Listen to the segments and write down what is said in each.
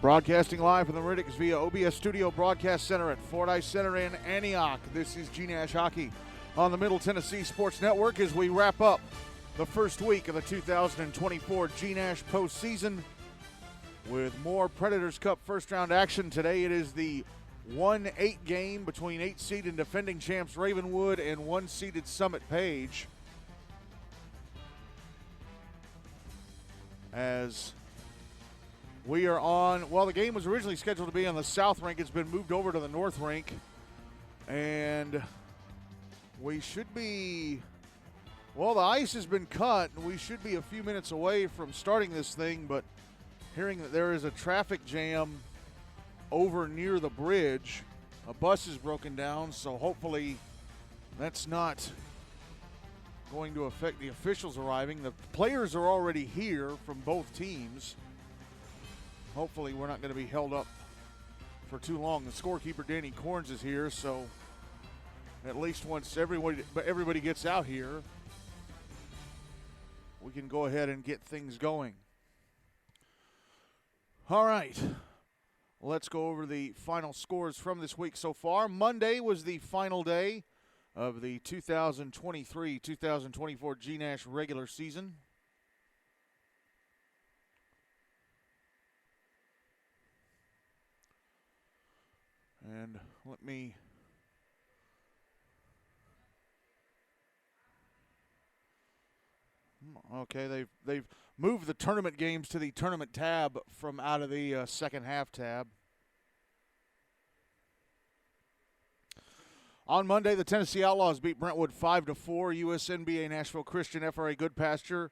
Broadcasting live from the Meridics via OBS Studio Broadcast Center at Fordyce Center in Antioch. This is GNASH Hockey on the Middle Tennessee Sports Network as we wrap up the first week of the 2024 GNASH postseason with more Predators Cup first-round action. Today it is the 1-8 game between 8-seed and defending champs Ravenwood and 1-seeded Summit Page. As we are on, well, the game was originally scheduled to be on the south rink. It's been moved over to the north rink. And we should be, well, the ice has been cut, and we should be a few minutes away from starting this thing, but hearing that there is a traffic jam over near the bridge, a bus is broken down, so hopefully that's not going to affect the officials arriving. The players are already here from both teams. Hopefully we're not going to be held up for too long. The scorekeeper, Danny Corns, is here, so at least once everybody gets out here, we can go ahead and get things going. All right, let's go over the final scores from this week so far. Monday was the final day of the 2023-2024 GNASH regular season. And let me okay, they've moved the tournament games to the tournament tab from out of the second half tab. On Monday, the Tennessee Outlaws beat Brentwood 5-4. USNBA Nashville Christian FRA Goodpasture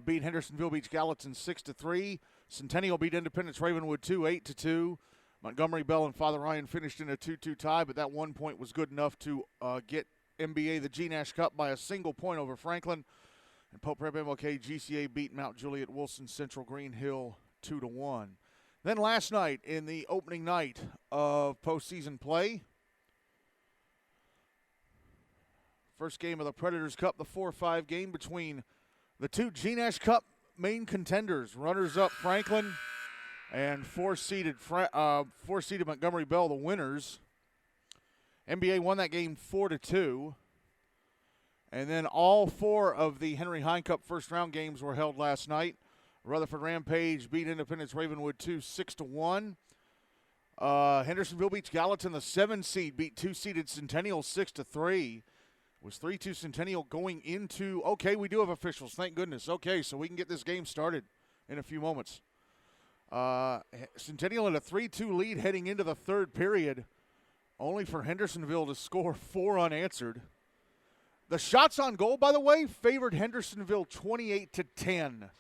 beat Hendersonville Beach Gallatin 6-3. Centennial beat Independence Ravenwood 8-2. Montgomery Bell and Father Ryan finished in a 2-2 tie, but that 1 point was good enough to get NBA the GNASH Cup by a single point over Franklin. And Pope Prep MLK GCA beat Mount Juliet Wilson Central Green Hill 2-1. Then last night, in the opening night of postseason play, first game of the Predators Cup, the 4-5 game between the two GNASH Cup main contenders, runners-up Franklin and four-seeded Montgomery Bell, the winners. NBA won that game 4-2. And then all four of the Henry Hine Cup first-round games were held last night. Rutherford Rampage beat Independence Ravenwood 6-1. Hendersonville Beach Gallatin, the 7-seed, beat 2-seeded Centennial 6-3. It was 3-2 Centennial going into, okay, we do have officials, thank goodness. Okay, so we can get this game started in a few moments. Centennial had a 3-2 lead heading into the third period, only for Hendersonville to score 4 unanswered. The shots on goal, by the way, favored Hendersonville 28-10.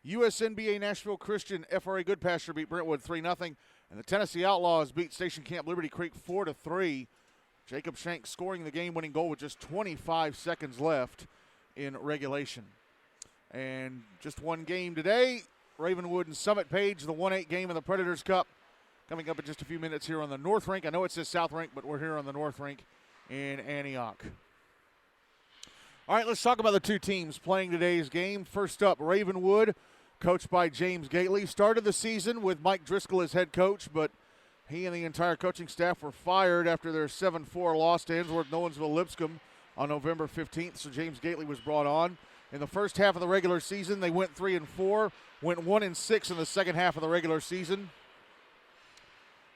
USNBA Nashville Christian FRA Goodpasture beat Brentwood 3-0, and the Tennessee Outlaws beat Station Camp Liberty Creek 4-3. Jacob Shank scoring the game-winning goal with just 25 seconds left in regulation. And just one game today, Ravenwood and Summit Page, the 1-8 game of the Predators Cup, coming up in just a few minutes here on the North Rink. I know it says South Rink, but we're here on the North Rink in Antioch. All right, let's talk about the two teams playing today's game. First up, Ravenwood, coached by James Gately, started the season with Mike Driscoll as head coach, but he and the entire coaching staff were fired after their 7-4 loss to Ainsworth-Nolensville-Lipscomb on November 15th, so James Gately was brought on. In the first half of the regular season, they went 3-4, went 1-6 in the second half of the regular season.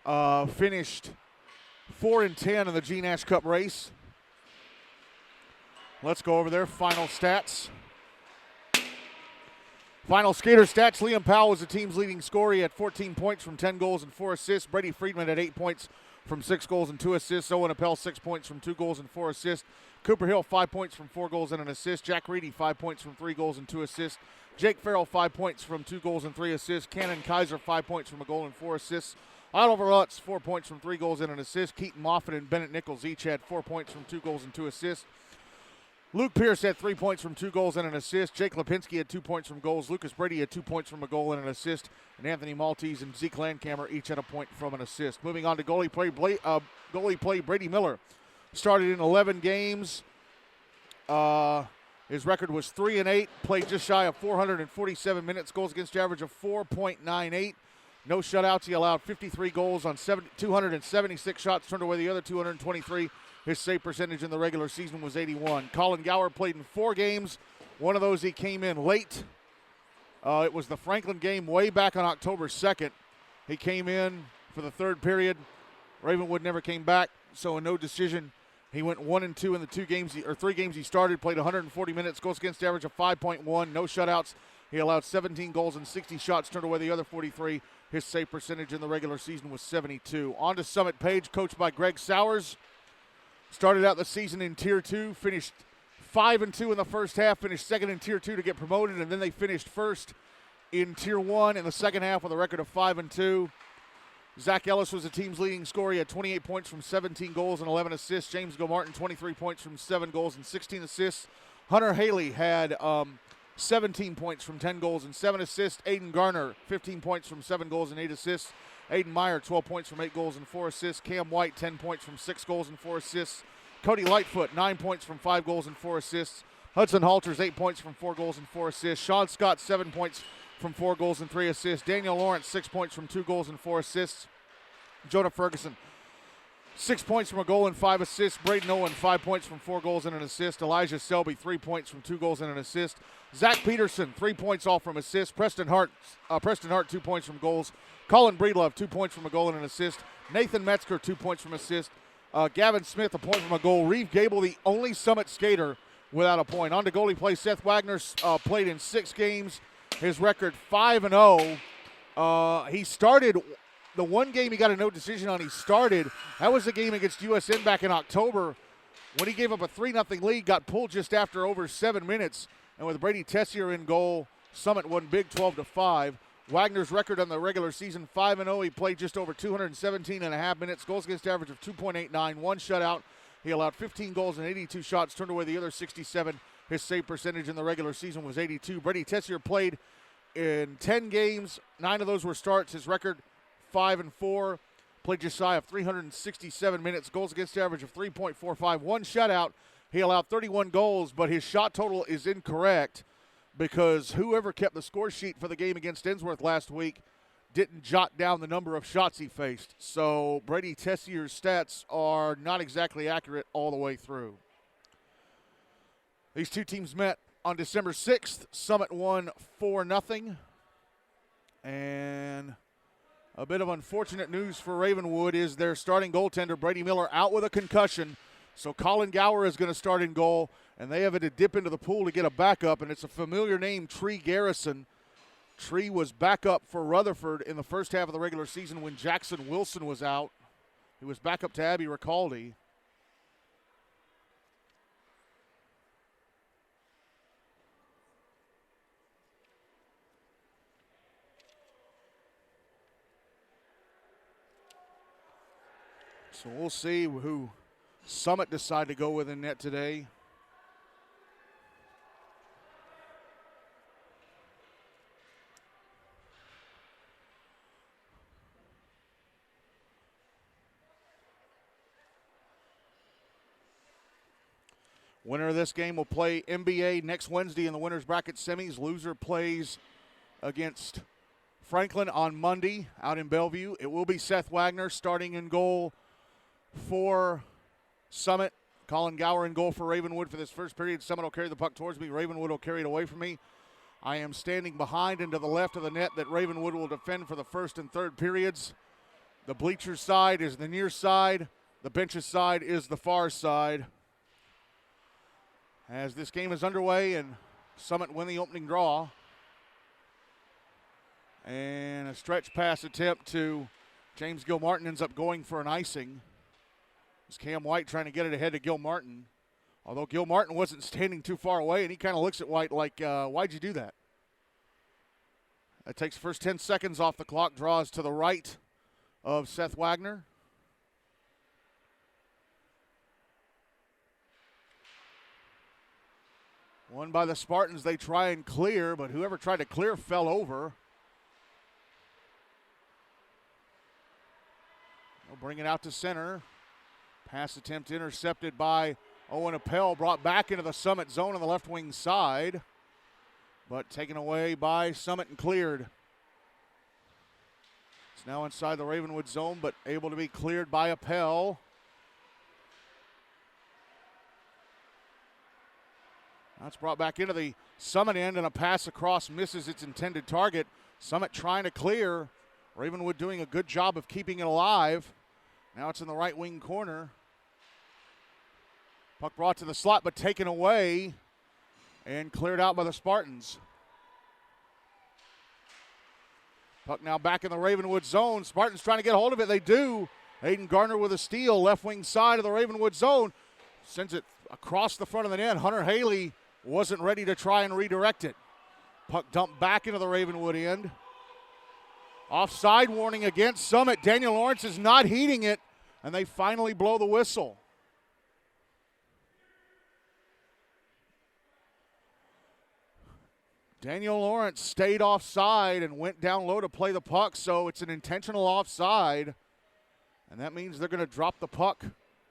Finished 4-10 in the GNASH Cup race. Let's go over their final stats. Final skater stats, Liam Powell was the team's leading scorer. He had 14 points from 10 goals and 4 assists. Brady Friedman had 8 points from 6 goals and 2 assists. Owen Appel, 6 points from 2 goals and 4 assists. Cooper Hill, 5 points from 4 goals and an assist. Jack Reedy, 5 points from 3 goals and 2 assists. Jake Farrell, 5 points from 2 goals and 3 assists. Cannon Kaiser, 5 points from a goal and 4 assists. Oliver Lutz, 4 points from 3 goals and an assist. Keaton Moffitt and Bennett Nichols each had 4 points from 2 goals and 2 assists. Luke Pierce had 3 points from 2 goals and an assist. Jake Lipinski had 2 points from goals. Lucas Brady had 2 points from a goal and an assist. And Anthony Maltese and Zeke Landkammer each had a point from an assist. Moving on to goalie play, Brady Miller started in 11 games. His record was 3-8, played just shy of 447 minutes, goals against average of 4.98, No shutouts. He allowed 53 goals on 276 shots, turned away the other 223. His save percentage in the regular season was 81. Colin Gower played in 4 games. One of those he came in late. It was the Franklin game way back on October 2nd. He came in for the third period. Ravenwood never came back, so a no decision. He went 1-2 in the 3 games he started, played 140 minutes, goals against average of 5.1, no shutouts. He allowed 17 goals and 60 shots, turned away the other 43. His save percentage in the regular season was 72. On to Summit Page, coached by Greg Sowers. Started out the season in Tier 2, finished 5-2 in the first half, finished second in Tier 2 to get promoted, and then they finished first in Tier 1 in the second half with a record of 5-2. Zach Ellis was the team's leading scorer. He had 28 points from 17 goals and 11 assists. James Gilmartin, 23 points from 7 goals and 16 assists. Hunter Haley had 17 points from 10 goals and 7 assists. Aiden Garner, 15 points from 7 goals and 8 assists. Aiden Meyer, 12 points from 8 goals and 4 assists. Cam White, 10 points from 6 goals and 4 assists. Cody Lightfoot, 9 points from 5 goals and 4 assists. Hudson Halters, 8 points from 4 goals and 4 assists. Sean Scott, 7 points from 4 goals and 3 assists. Daniel Lawrence, 6 points from 2 goals and 4 assists. Jonah Ferguson, 6 points from a goal and 5 assists. Braden Owen, 5 points from 4 goals and an assist. Elijah Selby, 3 points from 2 goals and an assist. Zach Peterson, 3 points all from assists. Preston Hart, 2 points from goals. Colin Breedlove, 2 points from a goal and an assist. Nathan Metzger, 2 points from assist. Gavin Smith, a point from a goal. Reeve Gable, the only Summit skater without a point. On to goalie play. Seth Wagner played in 6 games. His record 5-0. He started the one game he got a no decision on. He started. That was the game against USN back in October when he gave up a 3-0 lead, got pulled just after over 7 minutes. And with Brady Tessier in goal, Summit won big 12-5. Wagner's record on the regular season, 5-0. He played just over 217.5 minutes. Goals against average of 2.89, 1 shutout. He allowed 15 goals and 82 shots, turned away the other 67. His save percentage in the regular season was 82. Brady Tessier played in 10 games. 9 of those were starts. His record, 5-4. Played just shy of 367 minutes. Goals against average of 3.45, 1 shutout. He allowed 31 goals, but his shot total is incorrect because whoever kept the score sheet for the game against Ensworth last week didn't jot down the number of shots he faced. So Brady Tessier's stats are not exactly accurate all the way through. These two teams met on December 6th. Summit won 4-0. And a bit of unfortunate news for Ravenwood is their starting goaltender, Brady Miller, out with a concussion. So Colin Gower is going to start in goal, and they have to dip into the pool to get a backup, and it's a familiar name, Tree Garrison. Tree was backup for Rutherford in the first half of the regular season when Jackson Wilson was out. He was backup to Abby Ricaldi. So we'll see who Summit decide to go with in net today. Winner of this game will play NBA next Wednesday in the winner's bracket semis. Loser plays against Franklin on Monday out in Bellevue. It will be Seth Wagner starting in goal for Summit. Colin Gower in goal for Ravenwood for this first period. Summit will carry the puck towards me. Ravenwood will carry it away from me. I am standing behind and to the left of the net that Ravenwood will defend for the first and third periods. The bleachers side is the near side. The benches side is the far side. As this game is underway and Summit win the opening draw. And a stretch pass attempt to James Gilmartin ends up going for an icing. It's Cam White trying to get it ahead to Gilmartin. Although Gilmartin wasn't standing too far away, and he kind of looks at White like, why'd you do that? That takes the first 10 seconds off the clock, draws to the right of Seth Wagner. Won by the Spartans. They try and clear, but whoever tried to clear fell over. They'll bring it out to center. Pass attempt intercepted by Owen Appel, brought back into the Summit zone on the left wing side, but taken away by Summit and cleared. It's now inside the Ravenwood zone, but able to be cleared by Appel. Now it's brought back into the Summit end, and a pass across misses its intended target. Summit trying to clear. Ravenwood doing a good job of keeping it alive. Now it's in the right wing corner. Puck brought to the slot, but taken away and cleared out by the Spartans. Puck now back in the Ravenwood zone. Spartans trying to get a hold of it. They do. Aiden Gardner with a steal, left wing side of the Ravenwood zone. Sends it across the front of the net. Hunter Haley wasn't ready to try and redirect it. Puck dumped back into the Ravenwood end. Offside warning against Summit. Daniel Lawrence is not heeding it, and they finally blow the whistle. Daniel Lawrence stayed offside and went down low to play the puck, so it's an intentional offside. And that means they're going to drop the puck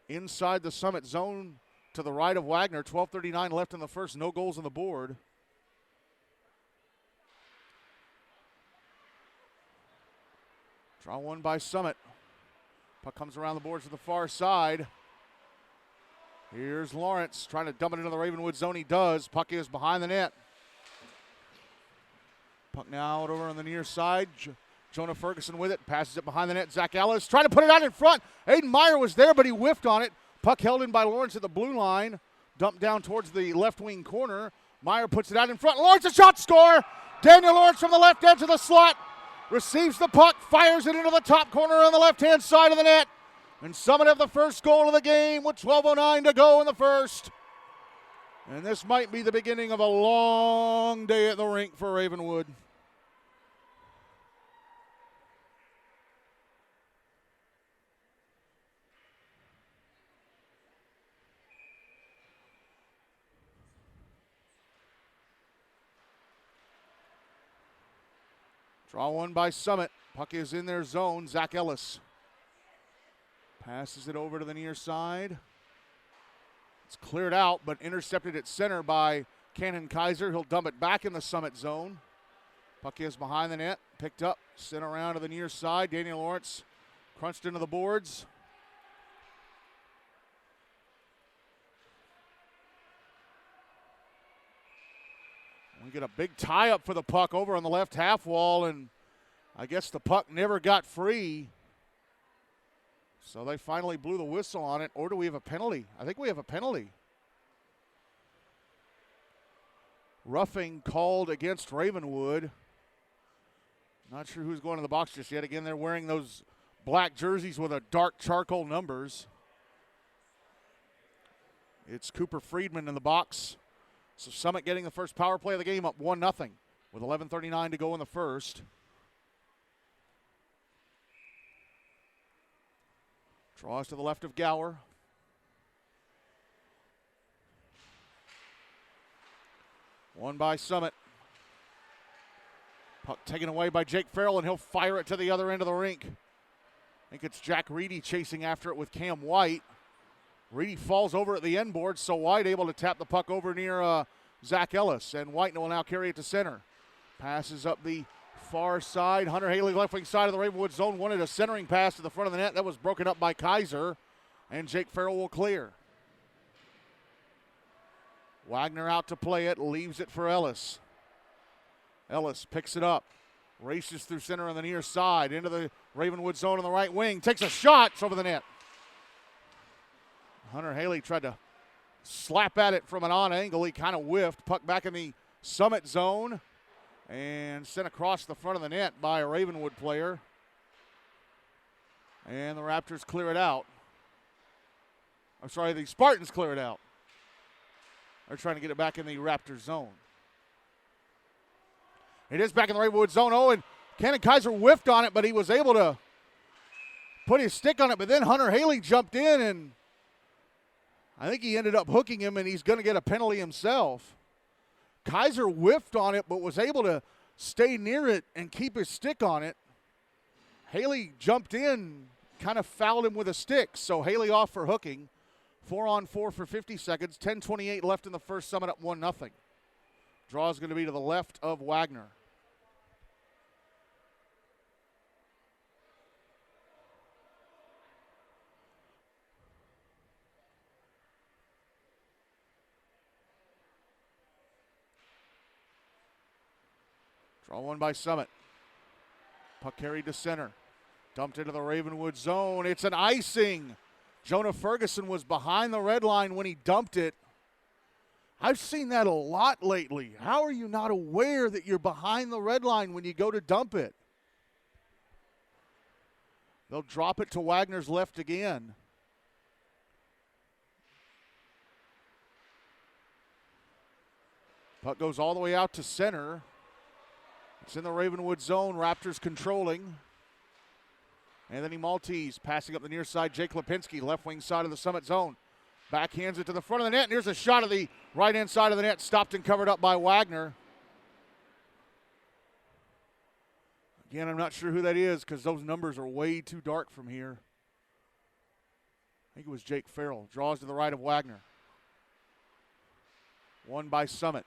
inside the Summit zone to the right of Wagner. 12:39 left in the first, no goals on the board. Draw one by Summit. Puck comes around the boards to the far side. Here's Lawrence trying to dump it into the Ravenwood zone. He does. Puck is behind the net. Puck now out over on the near side. Jonah Ferguson with it. Passes it behind the net. Zach Ellis trying to put it out in front. Aiden Meyer was there, but he whiffed on it. Puck held in by Lawrence at the blue line. Dumped down towards the left wing corner. Meyer puts it out in front. Lawrence, a shot, score! Daniel Lawrence from the left edge of the slot. Receives the puck, fires it into the top corner on the left-hand side of the net. And Summit have the first goal of the game with 12:09 to go in the first. And this might be the beginning of a long day at the rink for Ravenwood. Draw one by Summit. Puck is in their zone. Zach Ellis passes it over to the near side. It's cleared out, but intercepted at center by Cannon Kaiser. He'll dump it back in the Summit zone. Puck is behind the net. Picked up, sent around to the near side. Daniel Lawrence crunched into the boards. We get a big tie-up for the puck over on the left half wall, and I guess the puck never got free. So they finally blew the whistle on it. Or do we have a penalty? I think we have a penalty. Roughing called against Ravenwood. Not sure who's going to the box just yet. Again, they're wearing those black jerseys with a dark charcoal numbers. It's Cooper Friedman in the box. So Summit getting the first power play of the game, up 1-0 with 11:39 to go in the first. Draws to the left of Gower. One by Summit. Puck taken away by Jake Farrell, and he'll fire it to the other end of the rink. I think it's Jack Reedy chasing after it with Cam White. Reedy falls over at the end board, so White able to tap the puck over near Zach Ellis, and White will now carry it to center. Passes up the far side. Hunter Haley, left wing side of the Ravenwood zone, wanted a centering pass to the front of the net. That was broken up by Kaiser, and Jake Farrell will clear. Wagner out to play it, leaves it for Ellis. Ellis picks it up, races through center on the near side, into the Ravenwood zone on the right wing, takes a shot, it's over the net. Hunter Haley tried to slap at it from an on angle. He kind of whiffed. Puck back in the Summit zone and sent across the front of the net by a Ravenwood player. And the Raptors clear it out. I'm sorry, the Spartans clear it out. They're trying to get it back in the Raptors zone. It is back in the Ravenwood zone. Oh, and Cannon Kaiser whiffed on it, but he was able to put his stick on it. But then Hunter Haley jumped in, and I think he ended up hooking him, and he's going to get a penalty himself. Kaiser whiffed on it, but was able to stay near it and keep his stick on it. Haley jumped in, kind of fouled him with a stick, so Haley off for hooking. 4-on-4 for 50 seconds. 10:28 left in the first. Summit up 1-0. Draw is going to be to the left of Wagner. Draw one by Summit. Puck carried to center. Dumped into the Ravenwood zone. It's an icing. Jonah Ferguson was behind the red line when he dumped it. I've seen that a lot lately. How are you not aware that you're behind the red line when you go to dump it? They'll drop it to Wagner's left again. Puck goes all the way out to center. It's in the Ravenwood zone. Raptors controlling. Anthony Maltese passing up the near side. Jake Lipinski, left wing side of the Summit zone. Backhands it to the front of the net, and here's a shot of the right-hand side of the net, stopped and covered up by Wagner. Again, I'm not sure who that is because those numbers are way too dark from here. I think it was Jake Farrell. Draws to the right of Wagner. Won by Summit.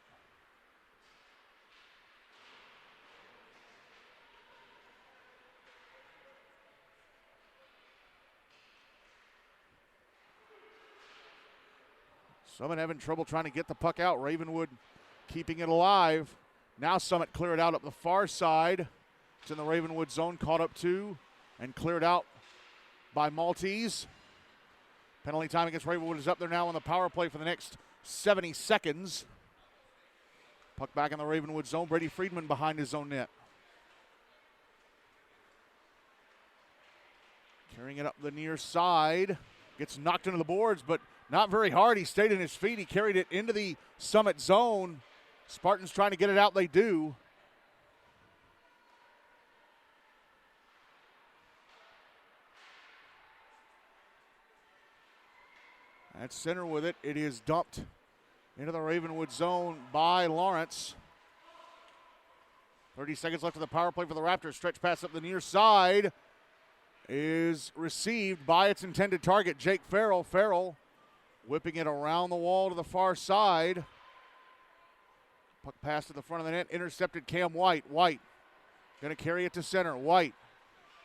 Summit having trouble trying to get the puck out. Ravenwood keeping it alive. Now Summit cleared out up the far side. It's in the Ravenwood zone, caught up to and cleared out by Maltese. Penalty time against Ravenwood is up there now on the power play for the next 70 seconds. Puck back in the Ravenwood zone. Brady Friedman behind his own net. Carrying it up the near side. Gets knocked into the boards, but not very hard. He stayed in his feet. He carried it into the Summit zone. Spartans trying to get it out. They do. At center with it. It is dumped into the Ravenwood zone by Lawrence. 30 seconds left of the power play for the Raptors. Stretch pass up the near side is received by its intended target, Jake Farrell. Farrell whipping it around the wall to the far side. Puck pass to the front of the net, intercepted Cam White. White going to carry it to center. White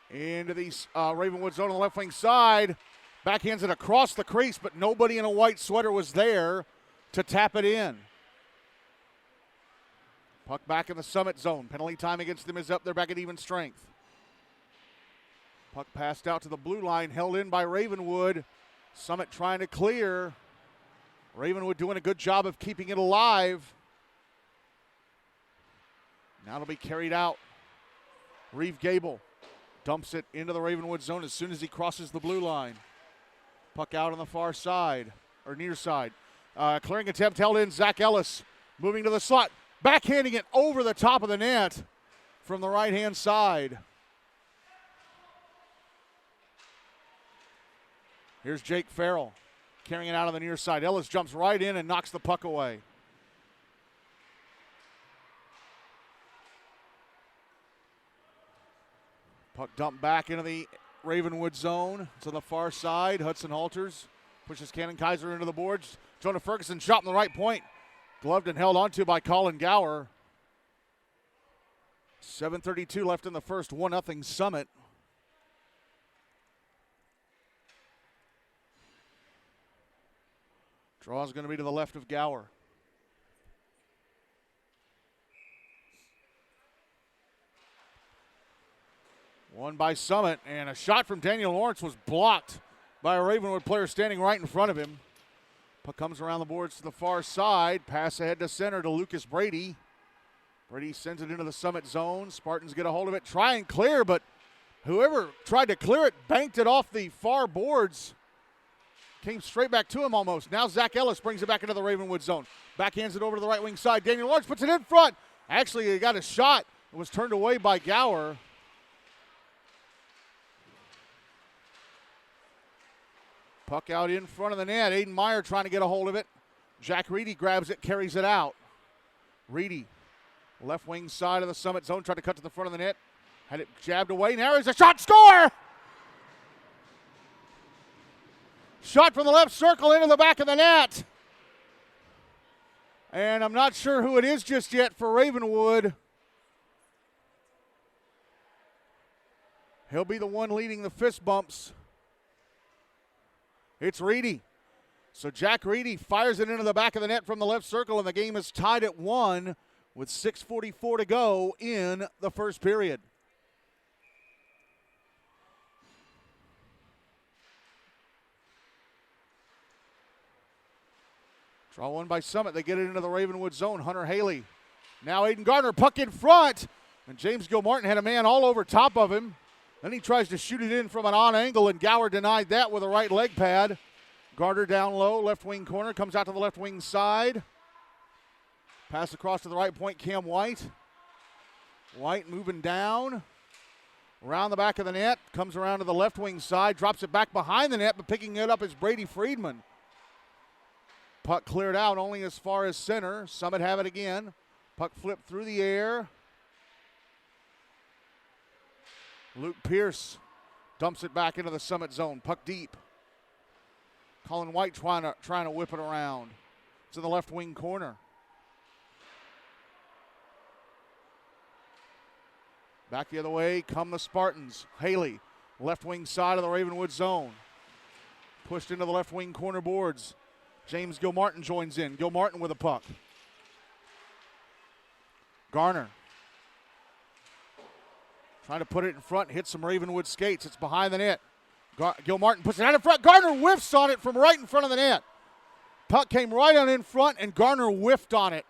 into the Ravenwood zone on the left wing side. Backhands it across the crease, but nobody in a white sweater was there to tap it in. Puck back in the Summit zone. Penalty time against them is up. They're back at even strength. Puck passed out to the blue line, held in by Ravenwood. Summit trying to clear. Ravenwood doing a good job of keeping it alive. Now it'll be carried out. Reeve Gable dumps it into the Ravenwood zone as soon as he crosses the blue line. Puck out on the far side, or near side. Clearing attempt held in. Zach Ellis moving to the slot. Backhanding it over the top of the net from the right-hand side. Here's Jake Farrell carrying it out on the near side. Ellis jumps right in and knocks the puck away. Puck dumped back into the Ravenwood zone. It's on the far side. Hudson Halters pushes Cannon Kaiser into the boards. Jonah Ferguson shot from the right point. Gloved and held onto by Colin Gower. 7:32 left in the first. 1-0 Summit. Draw is going to be to the left of Gower. Won by Summit, and a shot from Daniel Lawrence was blocked by a Ravenwood player standing right in front of him. Puck comes around the boards to the far side. Pass ahead to center to Lucas Brady. Brady sends it into the Summit zone. Spartans get a hold of it, try and clear, but whoever tried to clear it banked it off the far boards. Came straight back to him almost. Now Zach Ellis brings it back into the Ravenwood zone. Backhands it over to the right wing side. Daniel Lawrence puts it in front. Actually, he got a shot. It was turned away by Gower. Puck out in front of the net. Aiden Meyer trying to get a hold of it. Jack Reedy grabs it, carries it out. Reedy, left wing side of the Summit zone, tried to cut to the front of the net. Had it jabbed away. Now there's a shot. Score! Shot from the left circle into the back of the net. And I'm not sure who it is just yet for Ravenwood. He'll be the one leading the fist bumps. It's Reedy. So Jack Reedy fires it into the back of the net from the left circle, and the game is tied at 1 with 6:44 to go in the first period. Draw one by Summit. They get it into the Ravenwood zone. Hunter Haley. Now Aiden Gardner, puck in front. And James Gilmartin had a man all over top of him. Then he tries to shoot it in from an on angle, and Gower denied that with a right leg pad. Gardner down low, left wing corner, comes out to the left wing side. Pass across to the right point, Cam White. White moving down. Around the back of the net, comes around to the left wing side, drops it back behind the net, but picking it up is Brady Friedman. Puck cleared out only as far as center. Summit have it again. Puck flipped through the air. Luke Pierce dumps it back into the Summit zone. Puck deep. Colin White trying to whip it around. It's in the left wing corner. Back the other way come the Spartans. Haley, left wing side of the Ravenwood zone. Pushed into the left wing corner boards. James Gilmartin joins in. Gilmartin with a puck. Garner. Trying to put it in front, hits some Ravenwood skates. It's behind the net. Gilmartin puts it out in front. Garner whiffs on it from right in front of the net. Puck came right on in front, and Garner whiffed on it.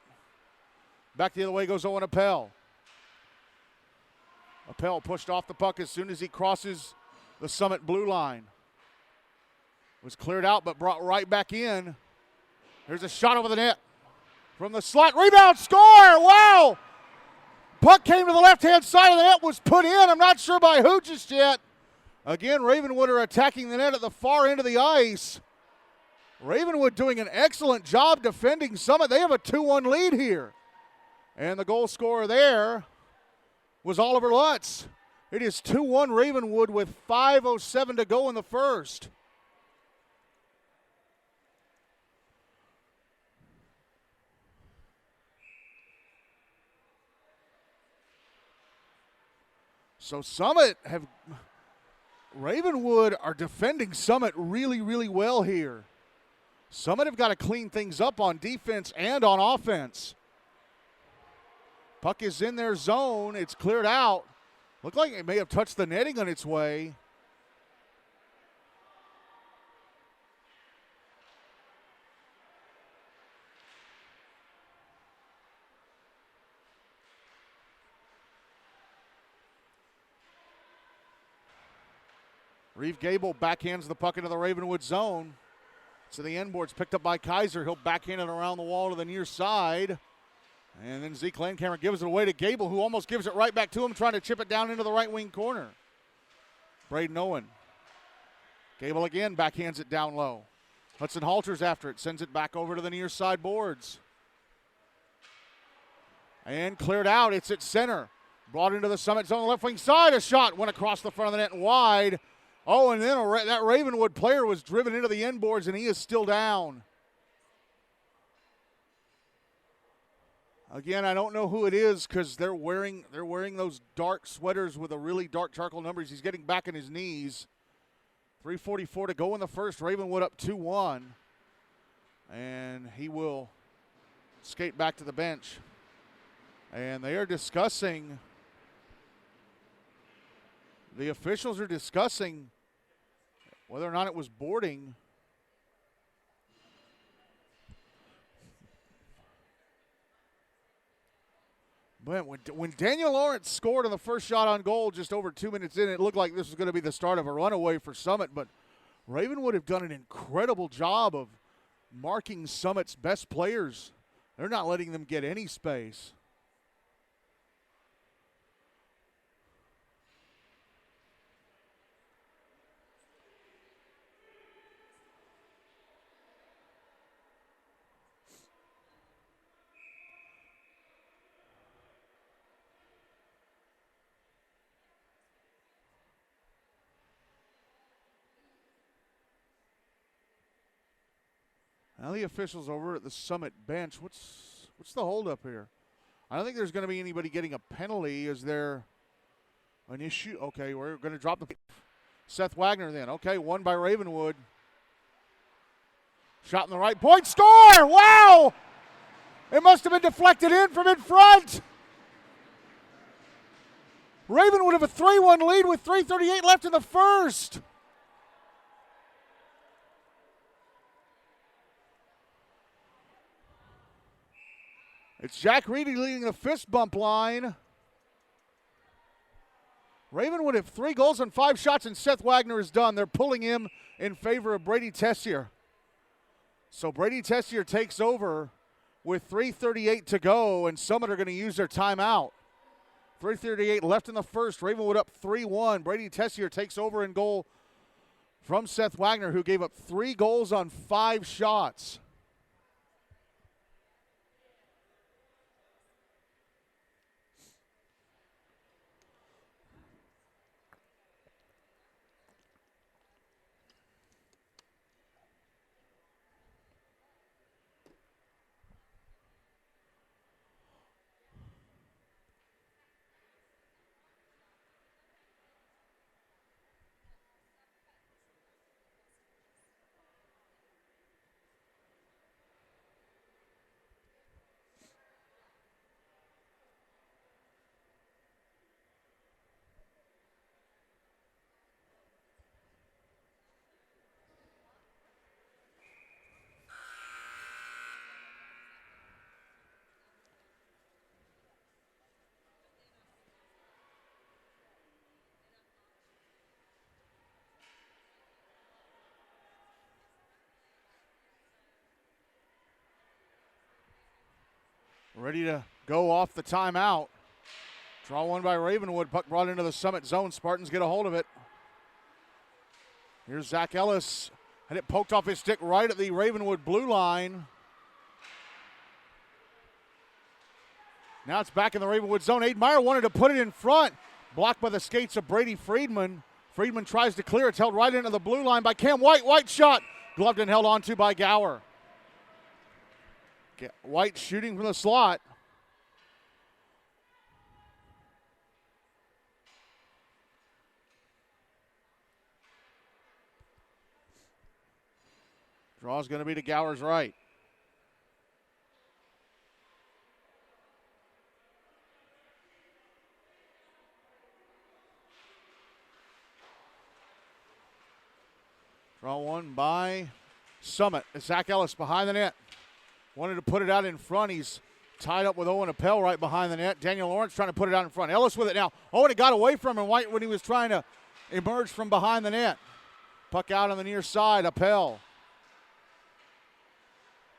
Back the other way goes Owen Appel. Appel pushed off the puck as soon as he crosses the Summit blue line. Was cleared out, but brought right back in. There's a shot over the net. From the slot, rebound, score! Wow! Puck came to the left-hand side of the net, was put in. I'm not sure by who just yet. Again, Ravenwood are attacking the net at the far end of the ice. Ravenwood doing an excellent job defending Summit. They have a 2-1 lead here. And the goal scorer there was Oliver Lutz. It is 2-1 Ravenwood with 5:07 to go in the first. So Ravenwood are defending Summit really, really well here. Summit have got to clean things up on defense and on offense. Puck is in their zone. It's cleared out. Looked like it may have touched the netting on its way. Reeve Gable backhands the puck into the Ravenwood zone. To the end boards, picked up by Kaiser. He'll backhand it around the wall to the near side. And then Zeke Landcamer gives it away to Gable, who almost gives it right back to him, trying to chip it down into the right wing corner. Braden Owen. Gable again backhands it down low. Hudson Halters after it, sends it back over to the near side boards. And cleared out, it's at center. Brought into the Summit zone, left wing side, a shot went across the front of the net and wide. Oh, and then that Ravenwood player was driven into the end boards, and he is still down. Again, I don't know who it is because they're wearing those dark sweaters with a really dark charcoal numbers. He's getting back in his knees. 3:44 to go in the first. Ravenwood up 2-1. And he will skate back to the bench. And they are discussing, the officials are discussing whether or not it was boarding. But when Daniel Lawrence scored on the first shot on goal just over 2 minutes in, it looked like this was going to be the start of a runaway for Summit. But Ravenwood have done an incredible job of marking Summit's best players. They're not letting them get any space. Now the officials over at the Summit bench. What's the holdup here? I don't think there's going to be anybody getting a penalty. Is there an issue? Okay, we're going to drop the Seth Wagner then. Okay, won by Ravenwood. Shot in the right point. Score! Wow! It must have been deflected in from in front. Ravenwood have a 3-1 lead with 3:38 left in the first. It's Jack Reedy leading the fist bump line. Ravenwood have 3 goals on 5 shots, and Seth Wagner is done. They're pulling him in favor of Brady Tessier. So Brady Tessier takes over with 3:38 to go, and Summit are going to use their timeout. 3:38 left in the first. Ravenwood up 3-1. Brady Tessier takes over in goal from Seth Wagner, who gave up 3 goals on 5 shots. Ready to go off the timeout. Draw one by Ravenwood. Puck brought into the Summit zone. Spartans get a hold of it. Here's Zach Ellis. Had it poked off his stick right at the Ravenwood blue line. Now it's back in the Ravenwood zone. Aidmeyer wanted to put it in front. Blocked by the skates of Brady Friedman. Friedman tries to clear. It's held right into the blue line by Cam White. White shot. Gloved and held onto by Gower. White shooting from the slot. Draw's going to be to Gower's right. Draw one by Summit. Zach Ellis behind the net. Wanted to put it out in front. He's tied up with Owen Appel right behind the net. Daniel Lawrence trying to put it out in front. Ellis with it now. Owen, it got away from him White when he was trying to emerge from behind the net. Puck out on the near side. Appel.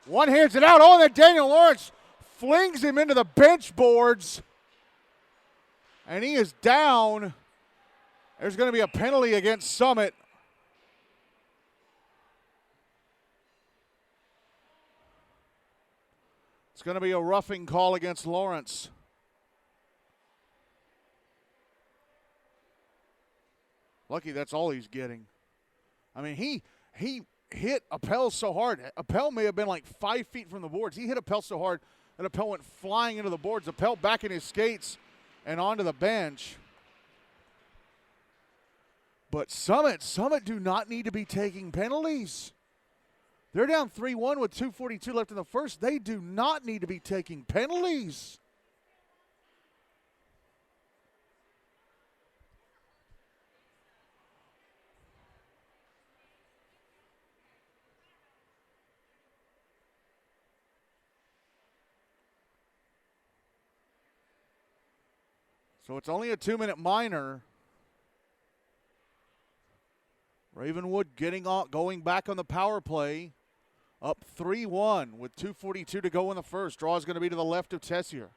One hands it out. Oh, and then Daniel Lawrence flings him into the bench boards. And he is down. There's going to be a penalty against Summit. It's going to be a roughing call against Lawrence. Lucky that's all he's getting. I mean, he hit Appel so hard. Appel may have been like 5 feet from the boards. He hit Appel so hard that Appel went flying into the boards. Appel back in his skates and onto the bench. But Summit do not need to be taking penalties. They're down 3-1 with 2:42 left in the first. They do not need to be taking penalties. So it's only a 2-minute minor. Ravenwood going back on the power play. Up 3-1 with 2:42 to go in the first. Draw is going to be to the left of Tessier.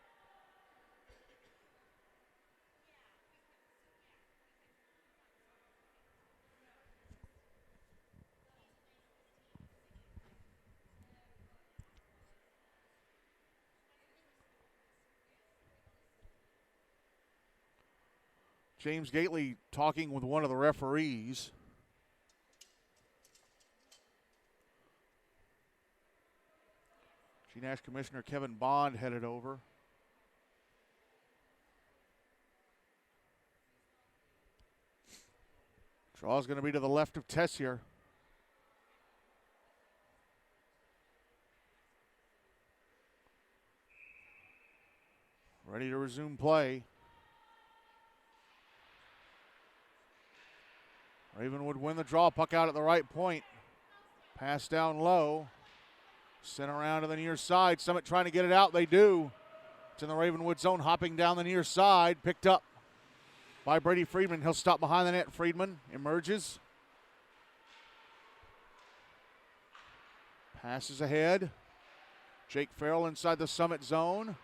James Gately talking with one of the referees. GNASH Commissioner Kevin Bond headed over. Draw is going to be to the left of Tessier. Ready to resume play. Ravenwood win the draw. Puck out at the right point. Pass down low. Sent around to the near side. Summit trying to get it out. They do. It's in the Ravenwood zone. Hopping down the near side. Picked up by Brady Friedman. He'll stop behind the net. Friedman emerges. Passes ahead. Jake Farrell inside the Summit zone.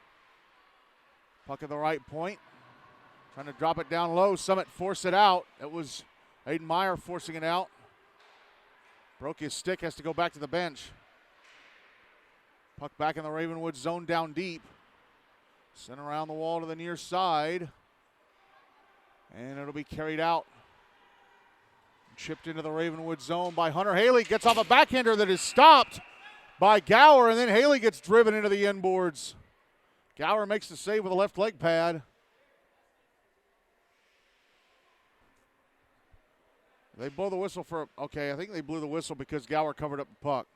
Puck at the right point. Trying to drop it down low. Summit force it out. It was Aiden Meyer forcing it out. Broke his stick. Has to go back to the bench. Puck back in the Ravenwood zone down deep. Sent around the wall to the near side. And it'll be carried out. Chipped into the Ravenwood zone by Hunter Haley. Gets off a backhander that is stopped by Gower, and then Haley gets driven into the inboards. Gower makes the save with a left leg pad. They blow the whistle for, okay, I think they blew the whistle because Gower covered up the puck.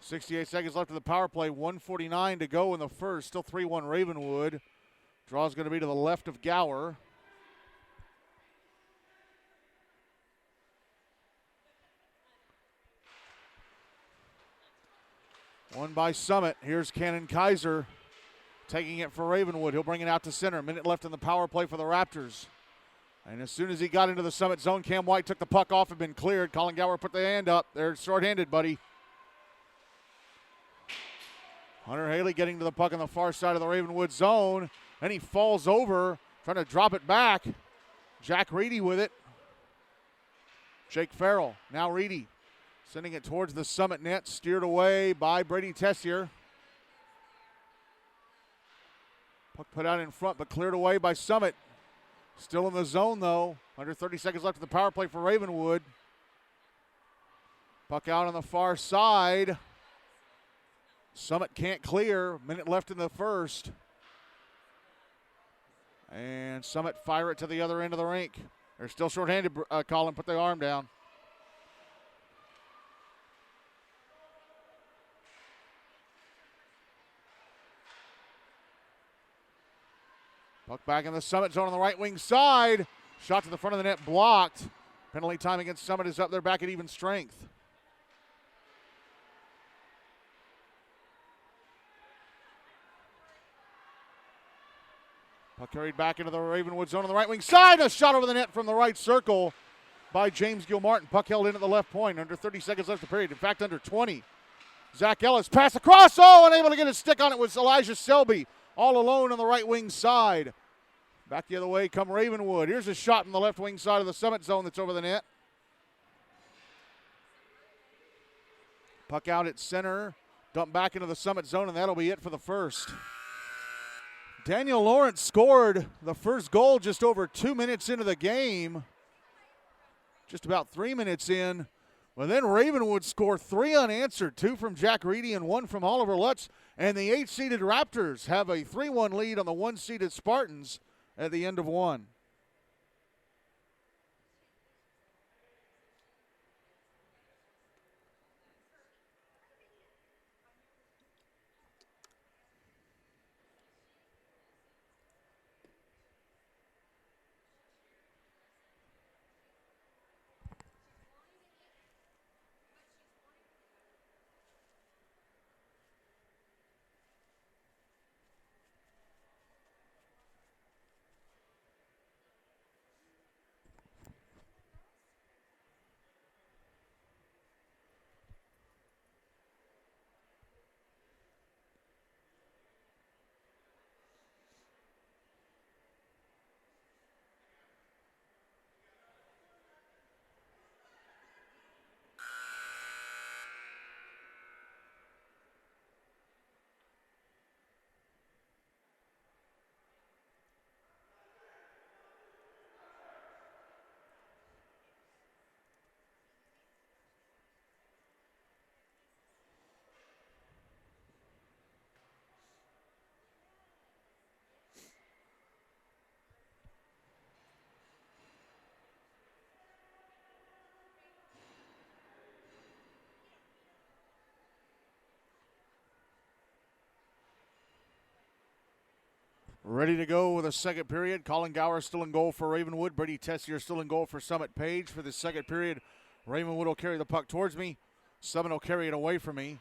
68 seconds left of the power play. 1:49 to go in the first. Still 3-1 Ravenwood. Draw's going to be to the left of Gower. One by Summit. Here's Cannon Kaiser taking it for Ravenwood. He'll bring it out to center. Minute left in the power play for the Raptors. And as soon as he got into the Summit zone, Cam White took the puck off and been cleared. Colin Gower put the hand up. They're short-handed, buddy. Hunter Haley getting to the puck on the far side of the Ravenwood zone. And he falls over, trying to drop it back. Jack Reedy with it. Jake Farrell, now Reedy. Sending it towards the Summit net, steered away by Brady Tessier. Puck put out in front, but cleared away by Summit. Still in the zone, though. Under 30 seconds left of the power play for Ravenwood. Puck out on the far side. Summit can't clear. Minute left in the first. And Summit fire it to the other end of the rink. They're still shorthanded, Colin. Put the arm down. Puck back in the Summit zone on the right wing side. Shot to the front of the net, blocked. Penalty time against Summit is up there back at even strength. Puck carried back into the Ravenwood zone on the right wing side. A shot over the net from the right circle by James Gilmartin. Puck held in at the left point. Under 30 seconds left of the period. In fact, under 20. Zach Ellis pass across. Oh, unable to get a stick on it was Elijah Selby. All alone on the right wing side. Back the other way come Ravenwood. Here's a shot from the left wing side of the Summit zone that's over the net. Puck out at center. Dump back into the Summit zone, and that'll be it for the first. Daniel Lawrence scored the first goal just over 2 minutes into the game. Just about 3 minutes in. But then Ravenwood scored 3 unanswered, 2 from Jack Reedy and 1 from Oliver Lutz. And the 8-seeded Raptors have a 3-1 lead on the 1-seeded Spartans at the end of 1. Ready to go with a second period. Colin Gower still in goal for Ravenwood. Brady Tessier still in goal for Summit Page for the second period. Ravenwood will carry the puck towards me. Summit will carry it away from me.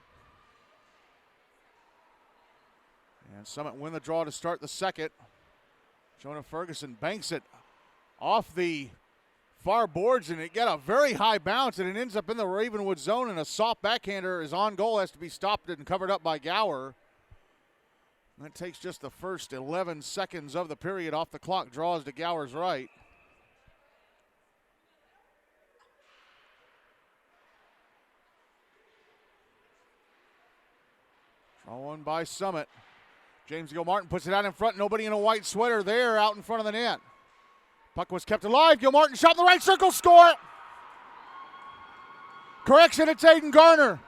And Summit win the draw to start the second. Jonah Ferguson banks it off the far boards, and it got a very high bounce, and it ends up in the Ravenwood zone, and a soft backhander is on goal, has to be stopped and covered up by Gower. That takes just the first 11 seconds of the period off the clock, draws to Gower's right. Draw one by Summit. James Gilmartin puts it out in front. Nobody in a white sweater there out in front of the net. Puck was kept alive. Gilmartin shot in the right circle. Score! Correction, it's Aiden Garner.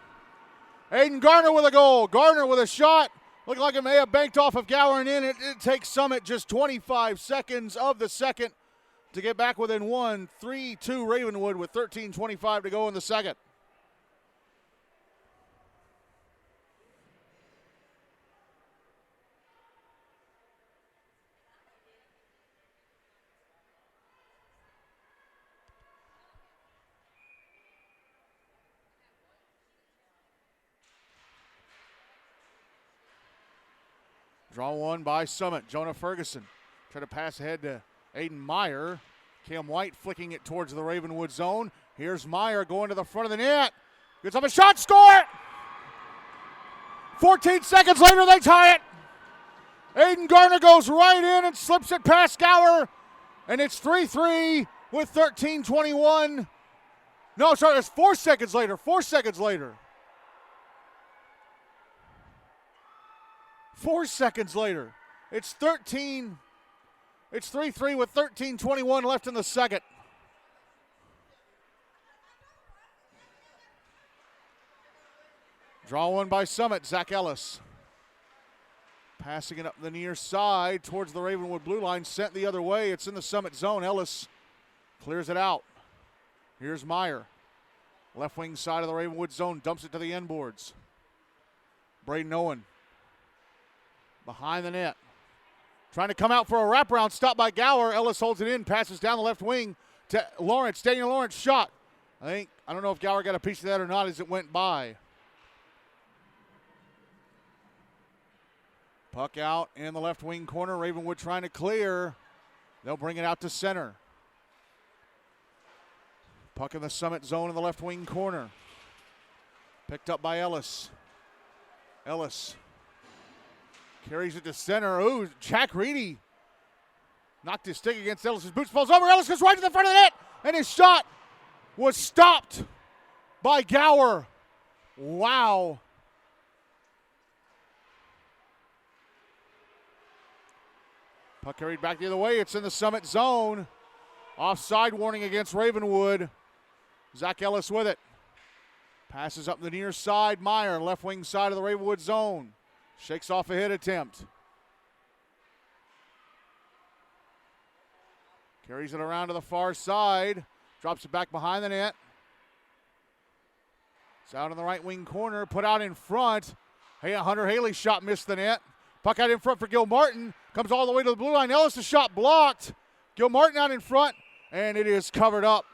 Aiden Garner with a goal. Garner with a shot. Looked like it may have banked off of Gower and in. It takes Summit just 25 seconds of the second to get back within one. 3-2 Ravenwood with 13:25 to go in the second. Draw one by Summit. Jonah Ferguson try to pass ahead to Aiden Meyer. Cam White flicking it towards the Ravenwood zone. Here's Meyer going to the front of the net. Gets up a shot, score! 14 seconds later, they tie it. Aiden Garner goes right in and slips it past Gower. And it's 3-3 with 13:21. No, sorry, it's 4 seconds later. 4 seconds later. 4 seconds later. It's 13. It's 3-3 with 13:21 left in the second. Draw one by Summit. Zach Ellis. Passing it up the near side towards the Ravenwood blue line. Sent the other way. It's in the Summit zone. Ellis clears it out. Here's Meyer. Left wing side of the Ravenwood zone. Dumps it to the end boards. Braden Owen. Behind the net. Trying to come out for a wraparound. Stop by Gower. Ellis holds it in. Passes down the left wing to Lawrence. Daniel Lawrence shot. I don't know if Gower got a piece of that or not as it went by. Puck out in the left wing corner. Ravenwood trying to clear. They'll bring it out to center. Puck in the Summit zone in the left wing corner. Picked up by Ellis. Ellis carries it to center. Ooh, Jack Reedy knocked his stick against Ellis's boots. Falls over. Ellis goes right to the front of the net. And his shot was stopped by Gower. Wow. Puck carried back the other way. It's in the Summit zone. Offside warning against Ravenwood. Zach Ellis with it. Passes up the near side. Meyer, left wing side of the Ravenwood zone. Shakes off a hit attempt. Carries it around to the far side. Drops it back behind the net. It's out in the right wing corner. Put out in front. Hey, Hunter Haley's shot missed the net. Puck out in front for Gilmartin. Comes all the way to the blue line. Ellis' shot blocked. Gilmartin out in front. And it is covered up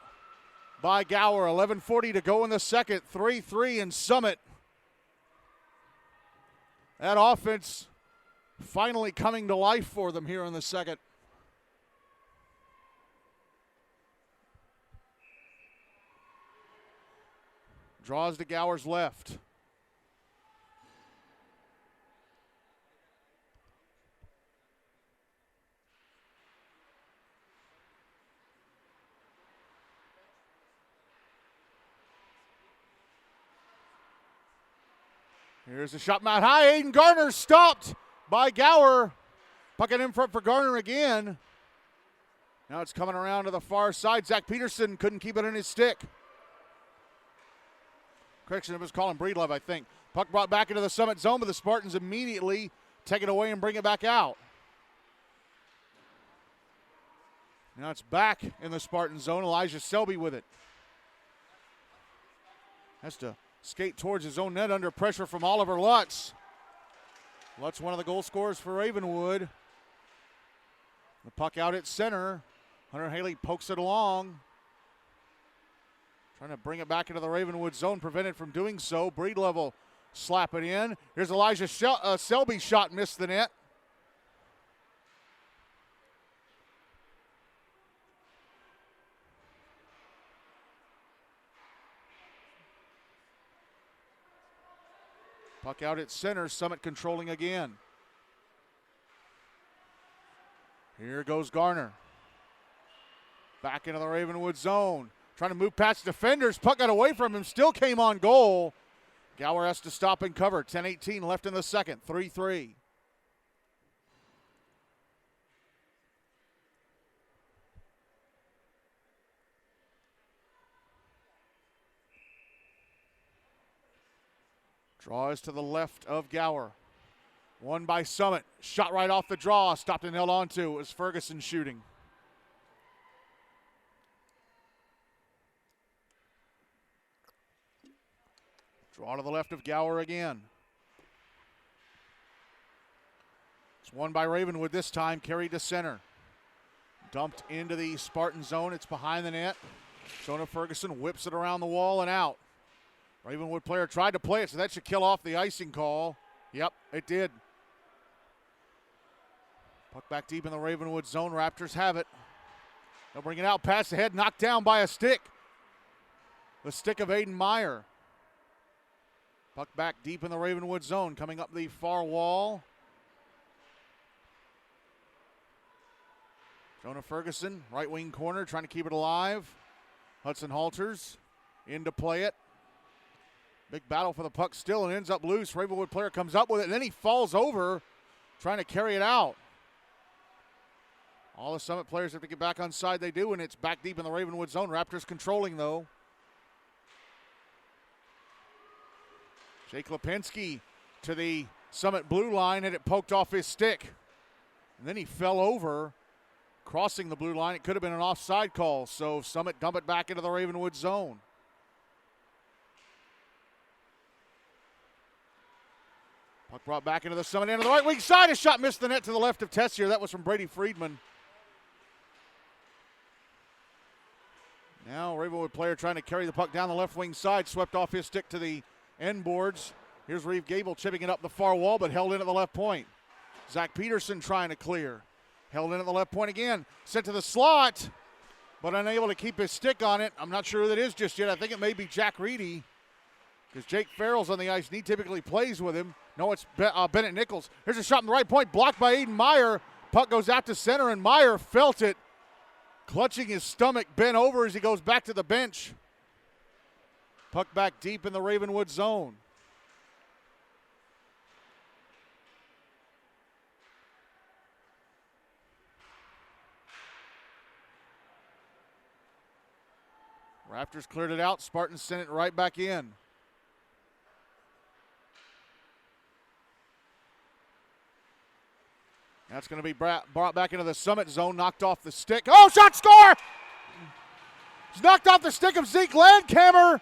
by Gower. 11:40 to go in the second. 3-3 in Summit. That offense finally coming to life for them here in the second. Draws to Gower's left. Here's a shot mount high. Aiden Garner stopped by Gower. Puck it in front for Garner again. Now it's coming around to the far side. Zach Peterson couldn't keep it in his stick. Correction, it was Colin Breedlove, I think. Puck brought back into the Summit zone, but the Spartans immediately take it away and bring it back out. Now it's back in the Spartan zone. Elijah Selby with it. Has to skate towards his own net under pressure from Oliver Lutz. Lutz, one of the goal scorers for Ravenwood. The puck out at center. Hunter Haley pokes it along. Trying to bring it back into the Ravenwood zone, prevented from doing so. Breedlove will slap it in. Here's Elijah Selby's shot, missed the net. Puck out at center, Summit controlling again. Here goes Garner. Back into the Ravenwood zone. Trying to move past defenders. Puck got away from him. Still came on goal. Gower has to stop and cover. 10:18 left in the second. 3-3. Draw is to the left of Gower. Won by Summit. Shot right off the draw. Stopped and held on to. It was Ferguson shooting. Draw to the left of Gower again. It's won by Ravenwood this time. Carried to center. Dumped into the Spartan zone. It's behind the net. Jonah Ferguson whips it around the wall and out. Ravenwood player tried to play it, so that should kill off the icing call. Yep, it did. Puck back deep in the Ravenwood zone. Raptors have it. They'll bring it out past the head, knocked down by a stick. The stick of Aiden Meyer. Puck back deep in the Ravenwood zone, coming up the far wall. Jonah Ferguson, right wing corner, trying to keep it alive. Hudson Halters in to play it. Big battle for the puck still, and ends up loose. Ravenwood player comes up with it, and then he falls over, trying to carry it out. All the Summit players have to get back on side. They do, and it's back deep in the Ravenwood zone. Raptors controlling, though. Jake Lipinski to the Summit blue line, and it poked off his stick. And then he fell over, crossing the blue line. It could have been an offside call, so Summit dump it back into the Ravenwood zone. Puck brought back into the Summit end of the right wing side. A shot missed the net to the left of Tessier. That was from Brady Friedman. Now Ravenwood player trying to carry the puck down the left wing side. Swept off his stick to the end boards. Here's Reeve Gable chipping it up the far wall, but held in at the left point. Zach Peterson trying to clear. Held in at the left point again. Sent to the slot, but unable to keep his stick on it. I'm not sure who that is just yet. I think it may be Jack Reedy, because Jake Farrell's on the ice and he typically plays with him. No, it's Bennett Nichols. Here's a shot in the right point, blocked by Aiden Meyer. Puck goes out to center, and Meyer felt it. Clutching his stomach, bent over as he goes back to the bench. Puck back deep in the Ravenwood zone. Raptors cleared it out. Spartans sent it right back in. That's going to be brought back into the Summit zone, knocked off the stick. Oh, shot, score! It's knocked off the stick of Zeke Landkamer,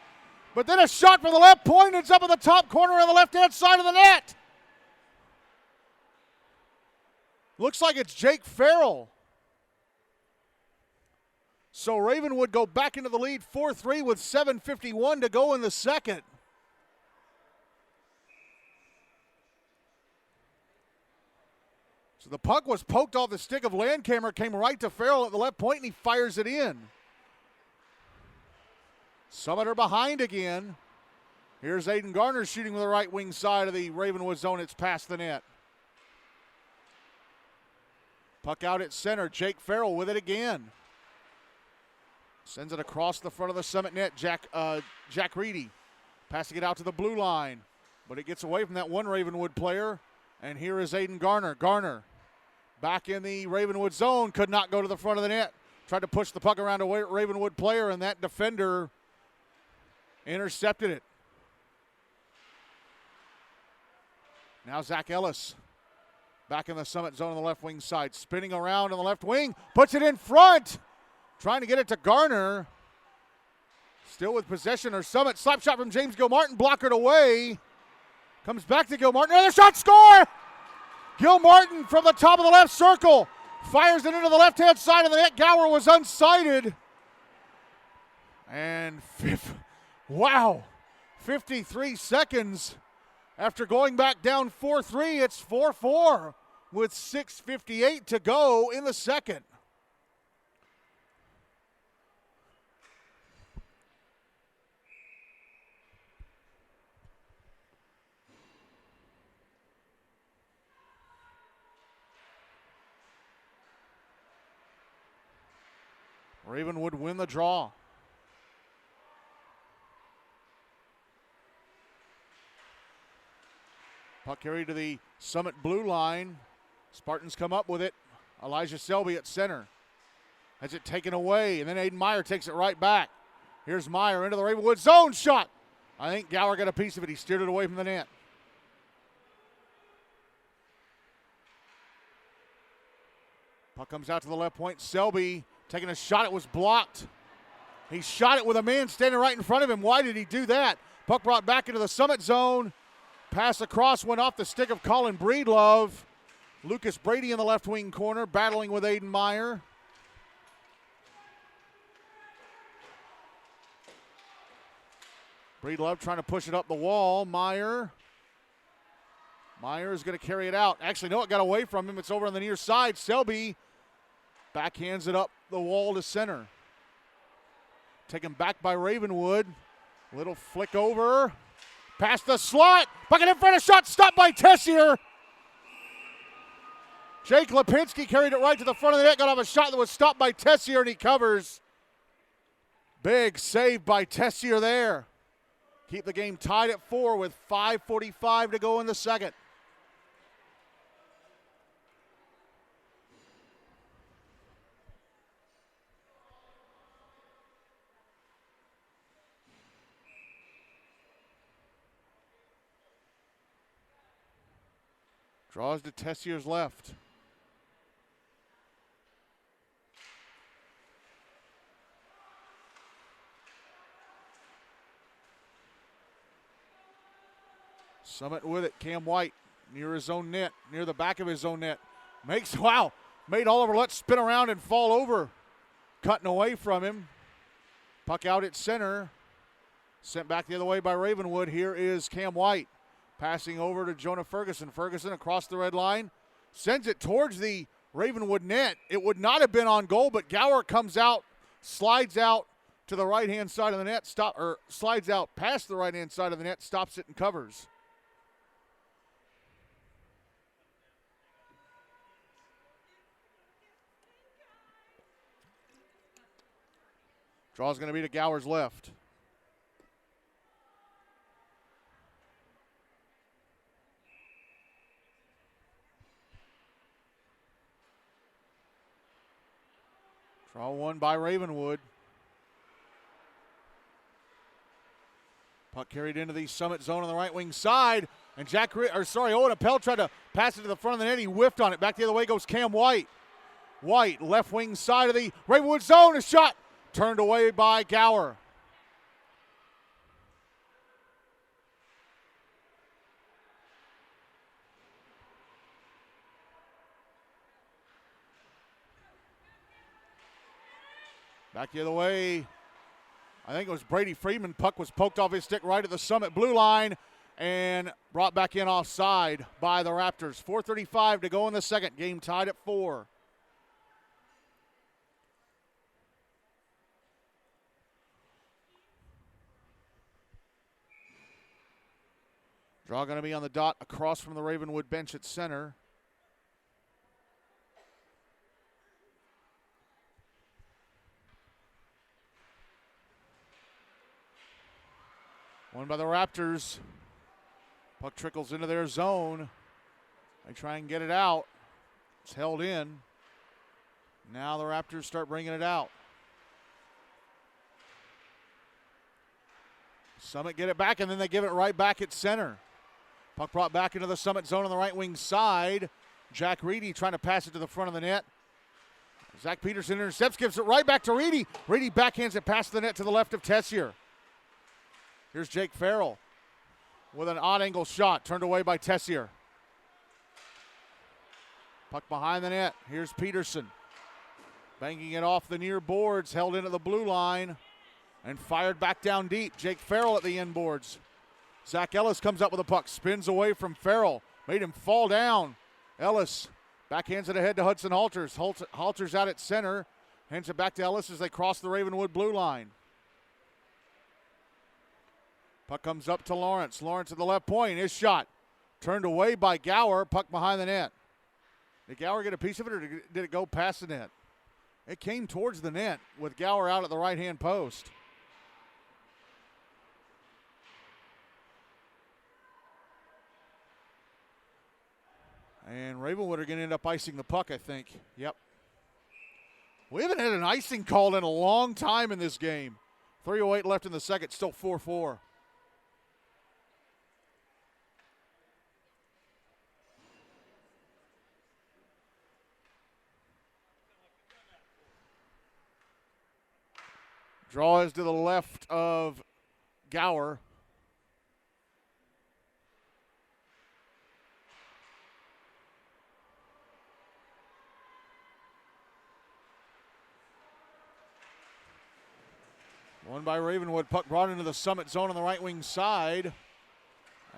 but then a shot from the left point. It's up in the top corner on the left-hand side of the net. Looks like it's Jake Farrell. So Ravenwood go back into the lead 4-3 with 7:51 to go in the second. So the puck was poked off the stick of Landkamer, came right to Farrell at the left point, and he fires it in. Summit are behind again. Here's Aiden Garner shooting with the right wing side of the Ravenwood zone. It's past the net. Puck out at center. Jake Farrell with it again. Sends it across the front of the Summit net. Jack Reedy passing it out to the blue line, but it gets away from that one Ravenwood player. And here is Aiden Garner. Garner back in the Ravenwood zone, could not go to the front of the net. Tried to push the puck around a Ravenwood player, and that defender intercepted it. Now Zach Ellis back in the Summit zone on the left wing side, spinning around on the left wing, puts it in front, trying to get it to Garner. Still with possession or Summit. Slap shot from James Gilmartin, blockered away. Comes back to Gilmartin. Another shot, score! Gilmartin from the top of the left circle Fires it into the left-hand side of the net. Gower was unsighted. And, wow, 53 seconds after going back down 4-3. It's 4-4 with 6:58 to go in the second. Ravenwood win the draw. Puck carried to the Summit blue line. Spartans come up with it. Elijah Selby at center. Has it taken away, and then Aiden Meyer takes it right back. Here's Meyer into the Ravenwood zone shot. I think Gower got a piece of it. He steered it away from the net. Puck comes out to the left point. Selby taking a shot. It was blocked. He shot it with a man standing right in front of him. Why did he do that? Puck brought back into the Summit zone. Pass across went off the stick of Colin Breedlove. Lucas Brady in the left wing corner battling with Aiden Meyer. Breedlove trying to push it up the wall. Meyer is going to carry it out. Actually, no, it got away from him. It's over on the near side. Selby backhands it up the wall to center. Taken back by Ravenwood. Little flick over. Past the slot. Bucket in front of shot. Stopped by Tessier. Jake Lipinski carried it right to the front of the net. Got off a shot that was stopped by Tessier, and he covers. Big save by Tessier there. Keep the game tied at 4 with 5:45 to go in the second. Draws to Tessier's left. Summit with it. Cam White near his own net, near the back of his own net. Made Oliver Lutz spin around and fall over. Cutting away from him. Puck out at center. Sent back the other way by Ravenwood. Here is Cam White. Passing over to Jonah Ferguson. Ferguson across the red line. Sends it towards the Ravenwood net. It would not have been on goal, but Gower comes out, slides out to the right-hand side of the net, slides out past the right-hand side of the net, stops it and covers. Draw's going to be to Gower's left. Draw one by Ravenwood. Puck carried into the Summit zone on the right wing side. And Owen Appel tried to pass it to the front of the net. He whiffed on it. Back the other way goes Cam White. White, left wing side of the Ravenwood zone. A shot turned away by Gower. Back the other way. I think it was Brady Freeman. Puck was poked off his stick right at the Summit blue line and brought back in offside by the Raptors. 4:35 to go in the second. Game tied at 4. Draw going to be on the dot across from the Ravenwood bench at center. Won by the Raptors. Puck trickles into their zone. They try and get it out. It's held in. Now the Raptors start bringing it out. Summit get it back, and then they give it right back at center. Puck brought back into the Summit zone on the right wing side. Jack Reedy trying to pass it to the front of the net. Zach Peterson intercepts, gives it right back to Reedy. Reedy backhands it past the net to the left of Tessier. Here's Jake Farrell with an odd angle shot turned away by Tessier. Puck behind the net. Here's Peterson. Banging it off the near boards, held into the blue line, and fired back down deep. Jake Farrell at the end boards. Zach Ellis comes up with a puck, spins away from Farrell, made him fall down. Ellis backhands it ahead to Hudson Halters. Halters out at center, hands it back to Ellis as they cross the Ravenwood blue line. Puck comes up to Lawrence. Lawrence at the left point. His shot turned away by Gower. Puck behind the net. Did Gower get a piece of it, or did it go past the net? It came towards the net with Gower out at the right-hand post. And Ravenwood are going to end up icing the puck, I think. Yep. We haven't had an icing called in a long time in this game. 3:08 left in the second, still 4-4. Draw is to the left of Gower. Won by Ravenwood. Puck brought into the Summit zone on the right wing side.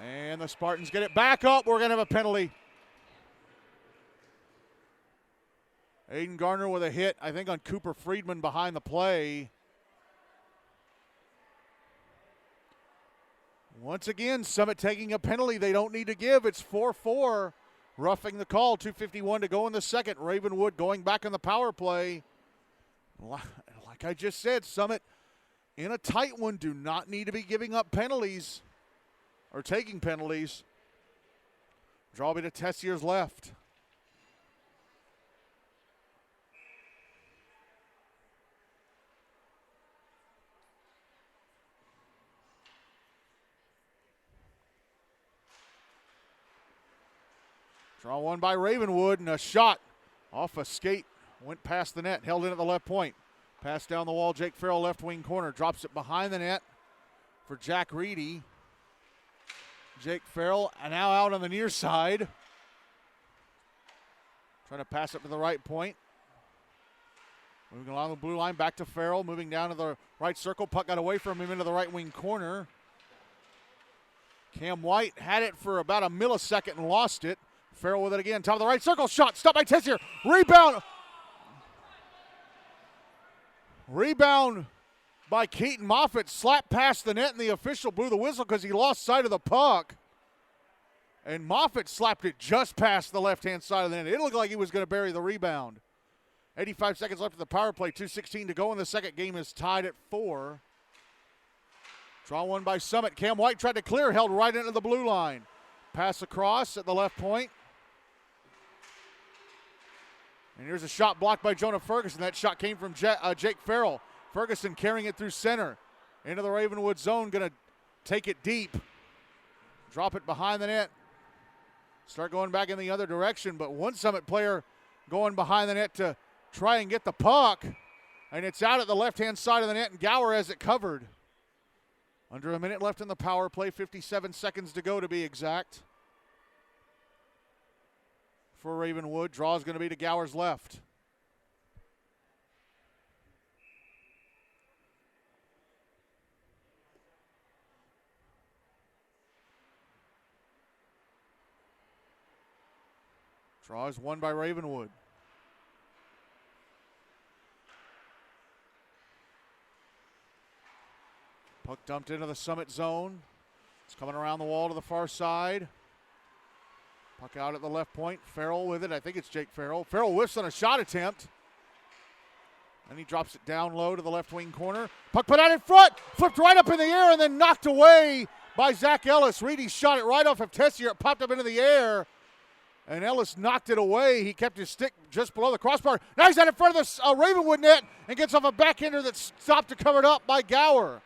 And the Spartans get it back up. We're going to have a penalty. Aiden Garner with a hit, I think, on Cooper Friedman behind the play. Once again, Summit taking a penalty they don't need to give. It's 4-4. Roughing the call. 2:51 to go in the second. Ravenwood going back on the power play. Like I just said, Summit in a tight one do not need to be giving up penalties or taking penalties. Draw be to Tessier's left. Draw one by Ravenwood, and a shot off a skate. Went past the net, held in at the left point. Pass down the wall, Jake Farrell, left wing corner. Drops it behind the net for Jack Reedy. Jake Farrell now out on the near side. Trying to pass it to the right point. Moving along the blue line, back to Farrell. Moving down to the right circle. Puck got away from him into the right wing corner. Cam White had it for about a millisecond and lost it. Farrell with it again, top of the right circle, shot, stopped by Tessier, rebound by Keaton Moffitt, slapped past the net, and the official blew the whistle because he lost sight of the puck. And Moffitt slapped it just past the left-hand side of the net. It looked like he was going to bury the rebound. 85 seconds left of the power play, 2:16 to go in the second. Game is tied at 4. Draw one by Summit. Cam White tried to clear, held right into the blue line. Pass across at the left point. And here's a shot blocked by Jonah Ferguson. That shot came from Jake Farrell. Ferguson carrying it through center. Into the Ravenwood zone, going to take it deep. Drop it behind the net. Start going back in the other direction, but one Summit player going behind the net to try and get the puck. And it's out at the left-hand side of the net, and Gower has it covered. Under a minute left in the power play, 57 seconds to go to be exact. For Ravenwood, draw is going to be to Gower's left. Draw is won by Ravenwood. Puck dumped into the Summit zone. It's coming around the wall to the far side. Puck out at the left point. Farrell with it. I think it's Jake Farrell. Farrell whiffs on a shot attempt. And he drops it down low to the left wing corner. Puck put out in front. Flipped right up in the air and then knocked away by Zach Ellis. Reedy shot it right off of Tessier. It popped up into the air. And Ellis knocked it away. He kept his stick just below the crossbar. Now he's out in front of the Ravenwood net and gets off a backhander that's stopped and covered up by Gower.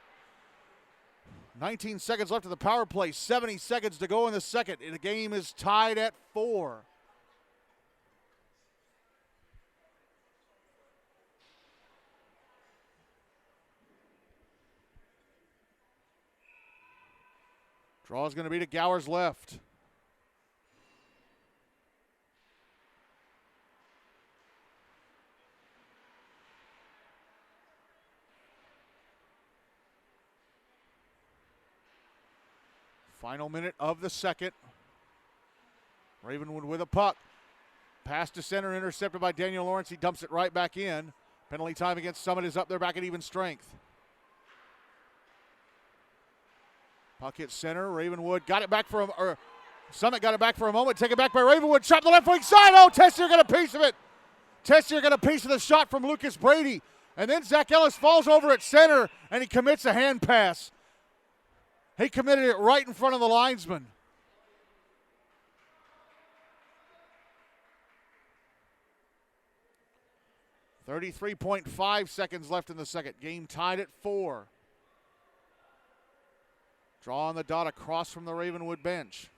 19 seconds left of the power play. 70 seconds to go in the second. The game is tied at 4. Draw is going to be to Gower's left. Final minute of the second. Ravenwood with a puck. Pass to center, intercepted by Daniel Lawrence. He dumps it right back in. Penalty time against Summit is up there back at even strength. Puck hit center. Ravenwood got it back for him. Summit got it back for a moment. Take it back by Ravenwood. Shot to the left wing side. Oh, Tessier got a piece of it. Tessier got a piece of the shot from Lucas Brady. And then Zach Ellis falls over at center, and he commits a hand pass. He committed it right in front of the linesman. .5 seconds left in the second. Game tied at 4. Draw on the dot across from the Ravenwood bench.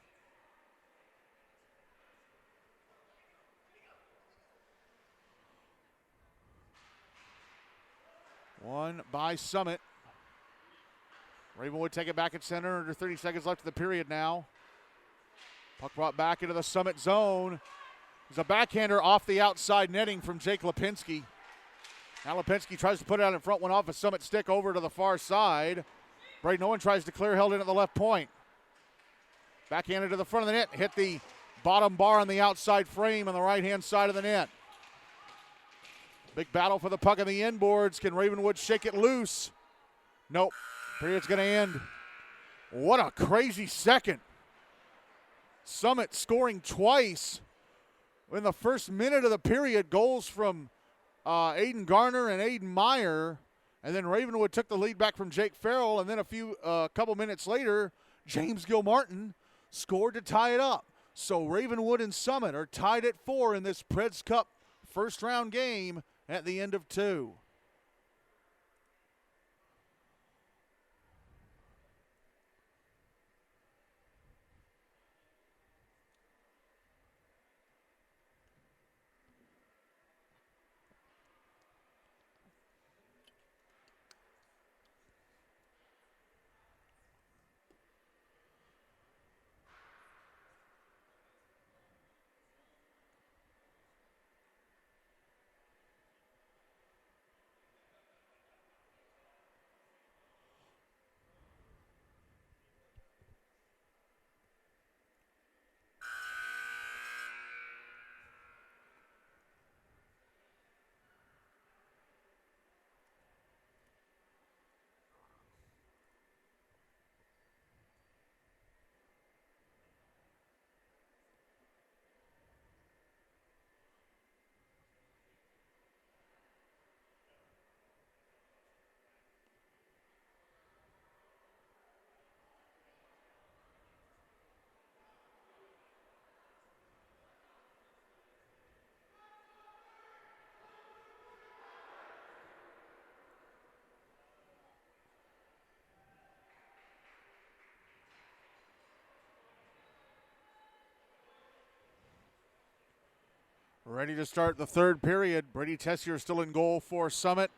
One by Summit. Ravenwood take it back at center. Under 30 seconds left in the period now. Puck brought back into the Summit zone. There's a backhander off the outside netting from Jake Lipinski. Now Lipinski tries to put it out in front, went off a Summit stick over to the far side. Braden Owen tries to clear, held in at the left point. Backhanded to the front of the net, hit the bottom bar on the outside frame on the right-hand side of the net. Big battle for the puck on the inboards. Can Ravenwood shake it loose? Nope. Period's going to end. What a crazy second. Summit scoring twice in the first minute of the period. Goals from Aiden Garner and Aiden Meyer. And then Ravenwood took the lead back from Jake Farrell. And then a couple minutes later, James Gilmartin scored to tie it up. So Ravenwood and Summit are tied at 4 in this Preds Cup first round game at the end of 2. Ready to start the third period. Brady Tessier still in goal for Summit.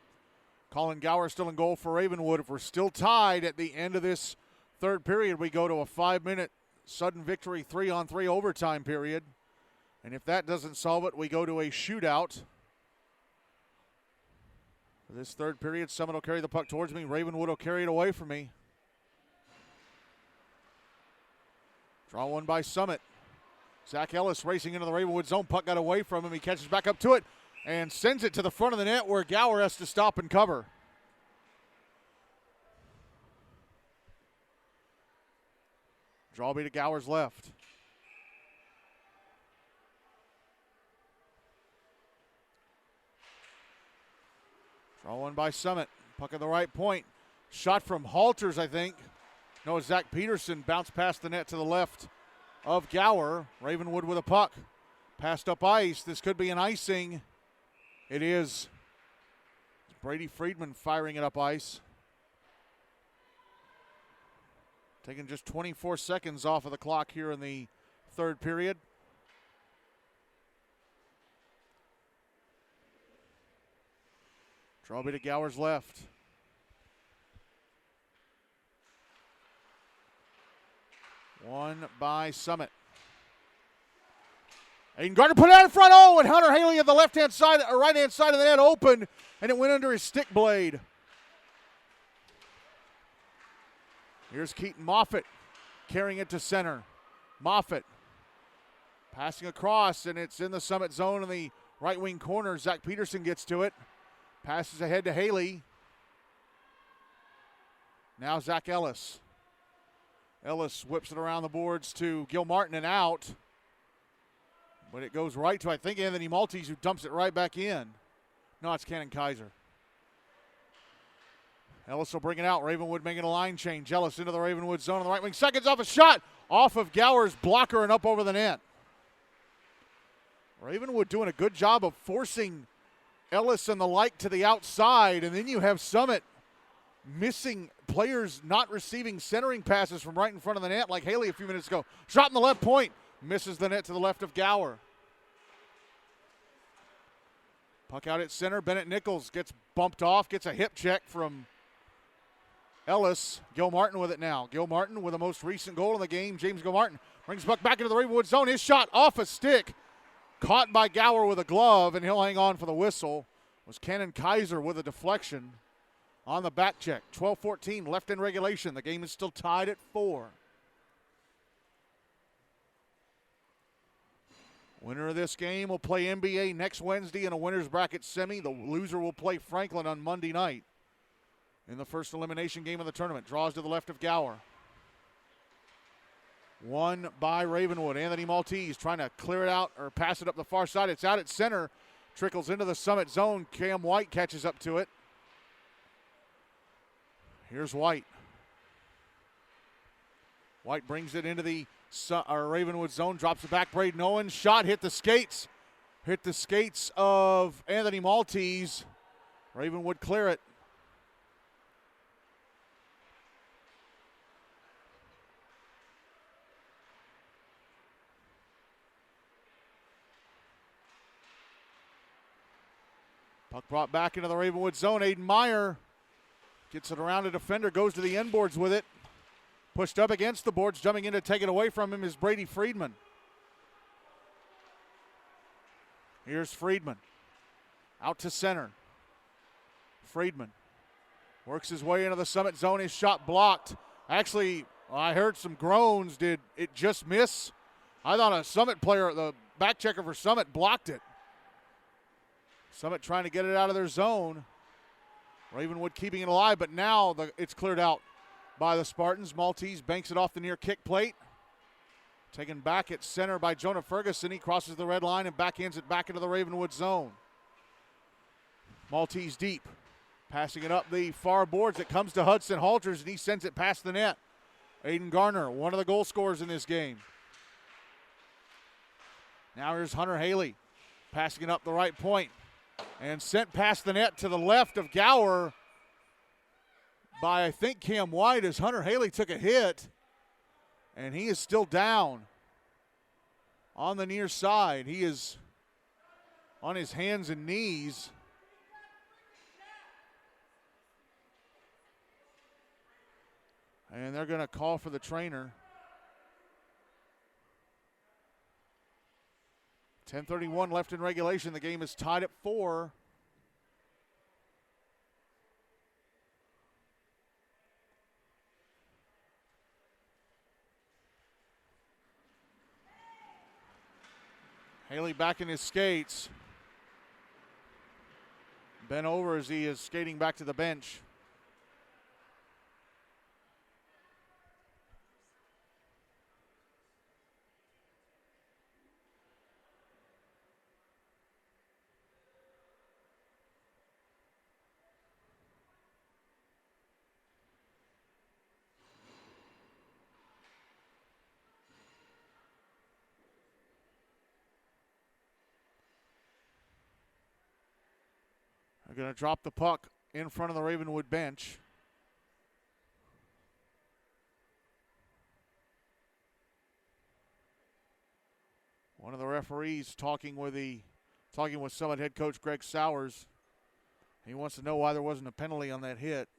Colin Gower still in goal for Ravenwood. If we're still tied at the end of this third period, we go to a 5-minute sudden victory 3-on-3 overtime period. And if that doesn't solve it, we go to a shootout. For this third period, Summit will carry the puck towards me. Ravenwood will carry it away from me. Draw one by Summit. Zach Ellis racing into the Ravenwood zone. Puck got away from him. He catches back up to it and sends it to the front of the net where Gower has to stop and cover. Draw be to Gower's left. Draw one by Summit. Puck at the right point. Shot from Halters, I think. No, Zach Peterson bounced past the net to the left of Gower. Ravenwood with a puck. Passed up ice. This could be an icing. It is. It's Brady Friedman firing it up ice. Taking just 24 seconds off of the clock here in the third period. Draw be to Gower's left. One by Summit. Aiden Gardner put it out in front. Oh, and Hunter Haley at the left-hand side, or right-hand side of the net open, and it went under his stick blade. Here's Keaton Moffitt. carrying it to center. Moffitt passing across, and it's in the Summit zone in the right wing corner. Zach Peterson gets to it. Passes ahead to Haley. Now Zach Ellis. Ellis whips it around the boards to Gil Martin and out. But it goes right to, I think, Anthony Maltese, who dumps it right back in. No, it's Cannon Kaiser. Ellis will bring it out. Ravenwood making a line change. Ellis into the Ravenwood zone on the right wing. Seconds off a shot. Off of Gower's blocker and up over the net. Ravenwood doing a good job of forcing Ellis and the like to the outside. And then you have Summit missing players not receiving centering passes from right in front of the net like Haley a few minutes ago. Shot in the left point. Misses the net to the left of Gower. Puck out at center. Bennett Nichols gets bumped off. Gets a hip check from Ellis. Gil Martin with it now. Gil Martin with the most recent goal in the game. James Gil Martin brings the puck back into the Ravenwood zone. His shot off a stick. Caught by Gower with a glove, and he'll hang on for the whistle. It was Cannon Kaiser with a deflection on the back check. 12-14 left in regulation. The game is still tied at 4. Winner of this game will play NBA next Wednesday in a winner's bracket semi. The loser will play Franklin on Monday night in the first elimination game of the tournament. Draws to the left of Gower. Won by Ravenwood. Anthony Maltese trying to clear it out or pass it up the far side. It's out at center. Trickles into the Summit zone. Cam White catches up to it. Here's White. White brings it into the Ravenwood zone. Drops it back. Braden Owens. Shot hit the skates. Hit the skates of Anthony Maltese. Ravenwood clear it. Puck brought back into the Ravenwood zone. Aiden Meyer gets it around a defender, goes to the end boards with it. Pushed up against the boards, jumping in to take it away from him is Brady Friedman. Here's Friedman. Out to center. Friedman works his way into the Summit zone. His shot blocked. Actually, I heard some groans. Did it just miss? I thought a Summit player, the back checker for Summit, blocked it. Summit trying to get it out of their zone. Ravenwood keeping it alive, but now it's cleared out by the Spartans. Maltese banks it off the near kick plate. Taken back at center by Jonah Ferguson. He crosses the red line and backhands it back into the Ravenwood zone. Maltese deep. Passing it up the far boards. It comes to Hudson Halters, and he sends it past the net. Aiden Garner, one of the goal scorers in this game. Now here's Hunter Haley. Passing it up the right point. And sent past the net to the left of Gower by, I think, Cam White, as Hunter Haley took a hit. And he is still down on the near side. He is on his hands and knees. And they're going to call for the trainer. 10:31 left in regulation. The game is tied at 4. Haley back in his skates. Bent over as he is skating back to the bench. They're going to drop the puck in front of the Ravenwood bench. One of the referees talking with Summit head coach Greg Sowers. He wants to know why there wasn't a penalty on that hit.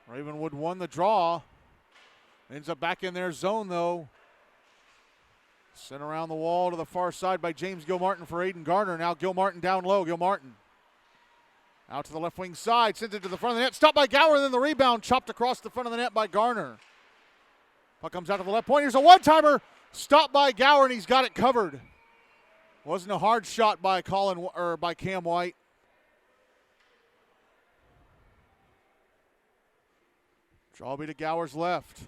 Ravenwood won the draw. Ends up back in their zone, though. Sent around the wall to the far side by James Gilmartin for Aiden Garner. Now Gilmartin down low. Gilmartin out to the left wing side. Sends it to the front of the net. Stopped by Gower, and then the rebound chopped across the front of the net by Garner. Puck comes out to the left point. Here's a one-timer. Stopped by Gower, and he's got it covered. Wasn't a hard shot by by Cam White. Draw be to Gower's left.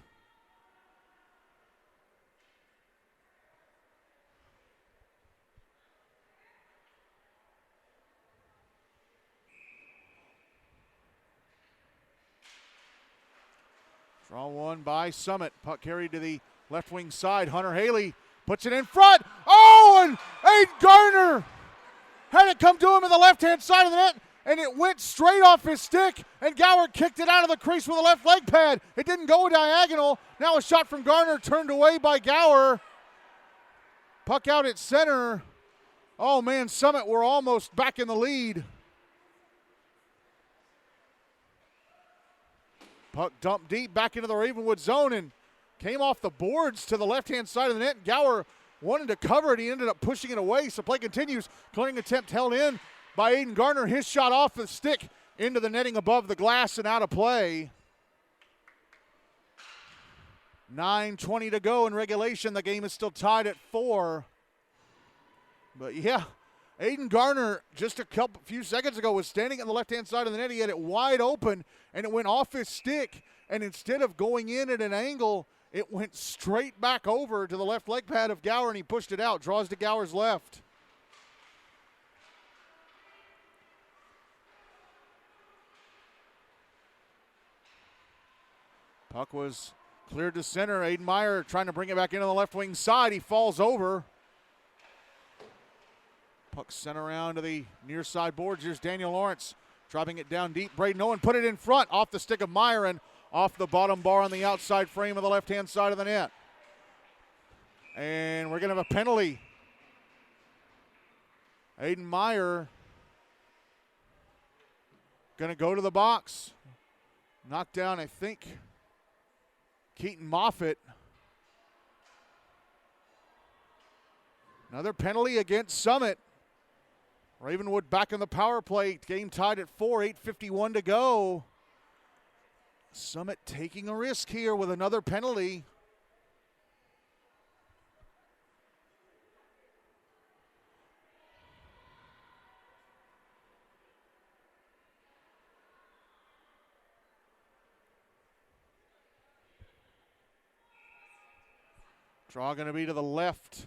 Draw one by Summit. Puck carried to the left wing side. Hunter Haley puts it in front. Oh, and Aiden Garner had it come to him in the left-hand side of the net, and it went straight off his stick, and Gower kicked it out of the crease with a left leg pad. It didn't go diagonal. Now a shot from Garner turned away by Gower. Puck out at center. Oh, man, Summit were almost back in the lead. Puck dumped deep back into the Ravenwood zone and came off the boards to the left-hand side of the net. Gower wanted to cover it. He ended up pushing it away, so play continues. Clearing attempt held in by Aiden Garner. His shot off the stick into the netting above the glass and out of play. 9:20 to go in regulation. The game is still tied at 4. But, yeah, Aiden Garner just a few seconds ago was standing on the left-hand side of the net. He had it wide open, and it went off his stick. And instead of going in at an angle, it went straight back over to the left leg pad of Gower, and he pushed it out. Draws to Gower's left. Puck was cleared to center. Aiden Meyer trying to bring it back into the left wing side. He falls over. Puck sent around to the near side boards. Here's Daniel Lawrence dropping it down deep. Braden Owen put it in front off the stick of Meyer and off the bottom bar on the outside frame of the left-hand side of the net. And we're going to have a penalty. Aiden Meyer going to go to the box. Knocked down, I think, Keaton Moffitt. Another penalty against Summit. Ravenwood back in the power play. Game tied at 4, 8:51 to go. Summit taking a risk here with another penalty. Draw going to be to the left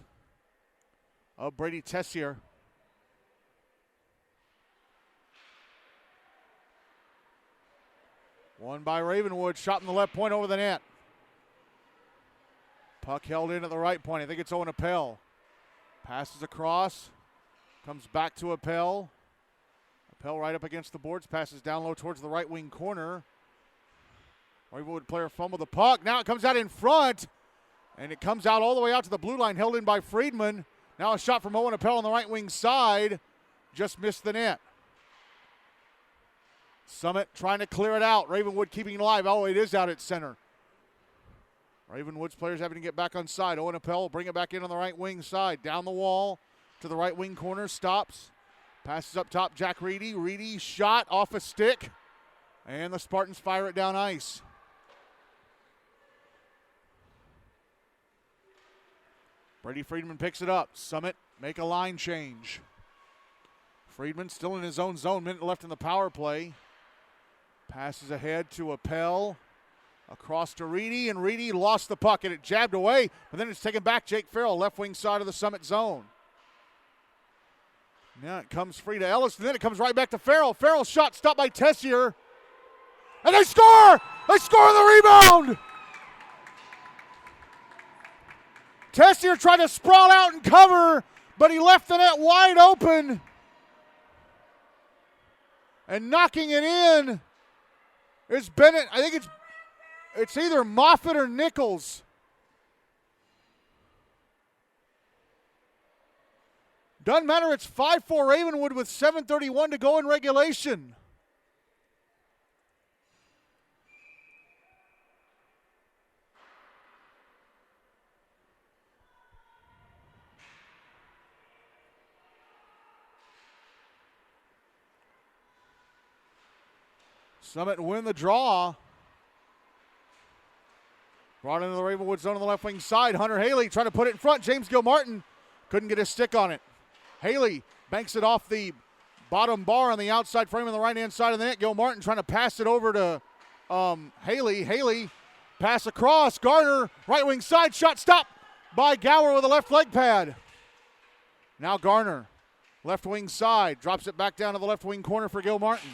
of Brady Tessier. One by Ravenwood, shot in the left point over the net. Puck held in at the right point. I think it's Owen Appel. Passes across, comes back to Appel. Appel right up against the boards, passes down low towards the right wing corner. Ravenwood player fumbled the puck. Now it comes out in front, and it comes out all the way out to the blue line, held in by Friedman. Now a shot from Owen Appel on the right wing side, just missed the net. Summit trying to clear it out. Ravenwood keeping it alive. Oh, it is out at center. Ravenwood's players having to get back on side. Owen Appel will bring it back in on the right wing side. Down the wall to the right wing corner. Stops. Passes up top. Jack Reedy. Reedy shot off a stick. And the Spartans fire it down ice. Brady Friedman picks it up. Summit make a line change. Friedman still in his own zone. Minute left in the power play. Passes ahead to Appel. Across to Reedy, and Reedy lost the puck, and it jabbed away, but then it's taken back. Jake Farrell, left wing side of the Summit zone. Now it comes free to Ellis, and then it comes right back to Farrell. Farrell's shot stopped by Tessier. And they score! They score the rebound! Tessier tried to sprawl out and cover, but he left the net wide open. And knocking it in is Bennett. I think it's either Moffitt or Nichols. Doesn't matter, it's 5-4 Ravenwood with 7:31 to go in regulation. Summit win the draw. Brought into the Ravenwood zone on the left wing side. Hunter Haley trying to put it in front. James Gilmartin couldn't get his stick on it. Haley banks it off the bottom bar on the outside frame on the right-hand side of the net. Gilmartin trying to pass it over to Haley. Haley pass across. Garner, right wing side. Shot stopped by Gower with a left leg pad. Now Garner, left wing side. Drops it back down to the left wing corner for Gilmartin.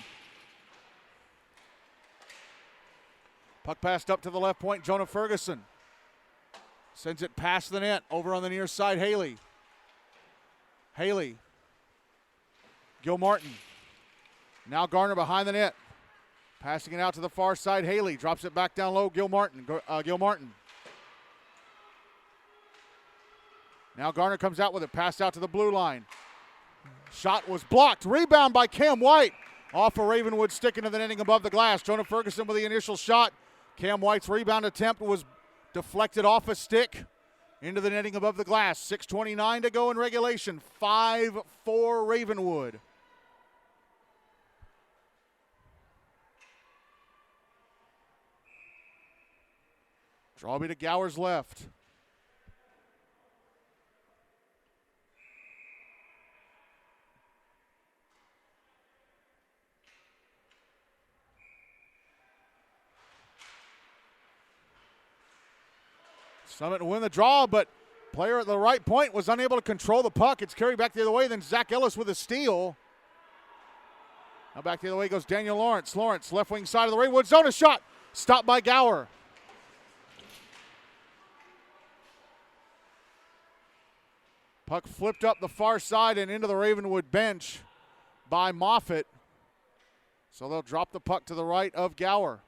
Puck passed up to the left point. Jonah Ferguson sends it past the net. Over on the near side, Haley. Haley. Gilmartin. Now Garner behind the net. Passing it out to the far side, Haley. Drops it back down low, Gilmartin. Now Garner comes out with it. Pass out to the blue line. Shot was blocked. Rebound by Cam White. Off a Ravenwood stick into the netting above the glass. Jonah Ferguson with the initial shot. Cam White's rebound attempt was deflected off a stick into the netting above the glass. 6:29 to go in regulation. 5-4 Ravenwood. Drawby to Gower's left. Summit win the draw, but player at the right point was unable to control the puck. It's carried back the other way. Then Zach Ellis with a steal. Now back the other way goes Daniel Lawrence. Lawrence, left wing side of the Ravenwood zone. A shot stopped by Gower. Puck flipped up the far side and into the Ravenwood bench by Moffitt. So they'll drop the puck to the right of Gower.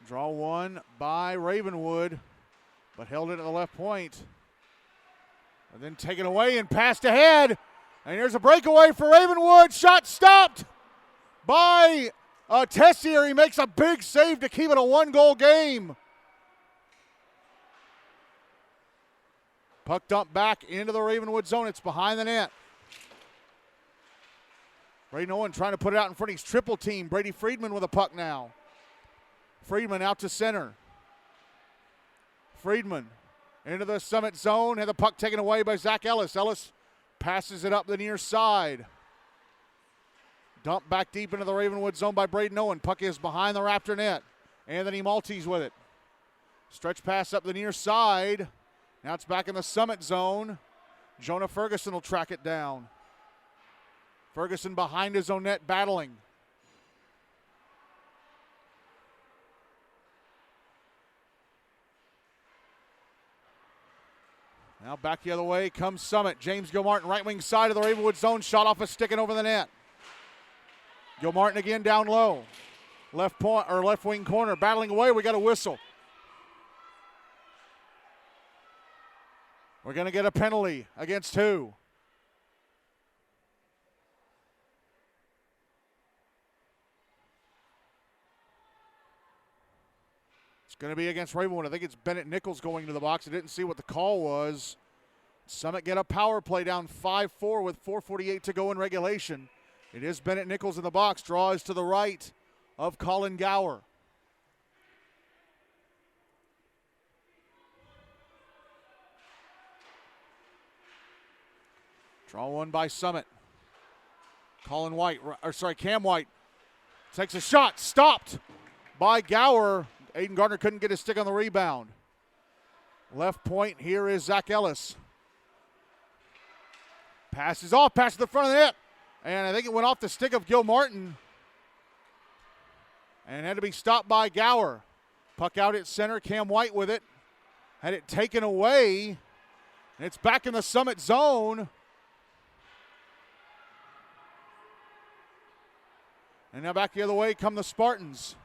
Draw one by Ravenwood, but held it at the left point. And then taken away and passed ahead. And here's a breakaway for Ravenwood. Shot stopped by Tessier. He makes a big save to keep it a one-goal game. Puck dumped back into the Ravenwood zone. It's behind the net. Brady Owen trying to put it out in front. He's triple team. Brady Friedman with a puck now. Friedman out to center. Friedman into the Summit zone. Had the puck taken away by Zach Ellis. Ellis passes it up the near side. Dumped back deep into the Ravenwood zone by Braden Owen. Puck is behind the Raptor net. Anthony Maltese with it. Stretch pass up the near side. Now it's back in the Summit zone. Jonah Ferguson will track it down. Ferguson behind his own net battling. Now back the other way comes Summit. James Gilmartin, right wing side of the Ravenwood zone. Shot off a stick and over the net. Gilmartin again down low. Left point or left wing corner. Battling away. We got a whistle. We're going to get a penalty against who? Going to be against Ravenwood. I think it's Bennett Nichols going to the box. I didn't see what the call was. Summit get a power play down 5-4 with 4:48 to go in regulation. It is Bennett Nichols in the box. Draw is to the right of Colin Gower. Draw one by Summit. Cam White takes a shot. Stopped by Gower. Aiden Gardner couldn't get his stick on the rebound. Left point here is Zach Ellis. Passes off, passes to the front of the net. And I think it went off the stick of Gilmartin. And had to be stopped by Gower. Puck out at center, Cam White with it. Had it taken away. And it's back in the Summit zone. And now back the other way come the Spartans.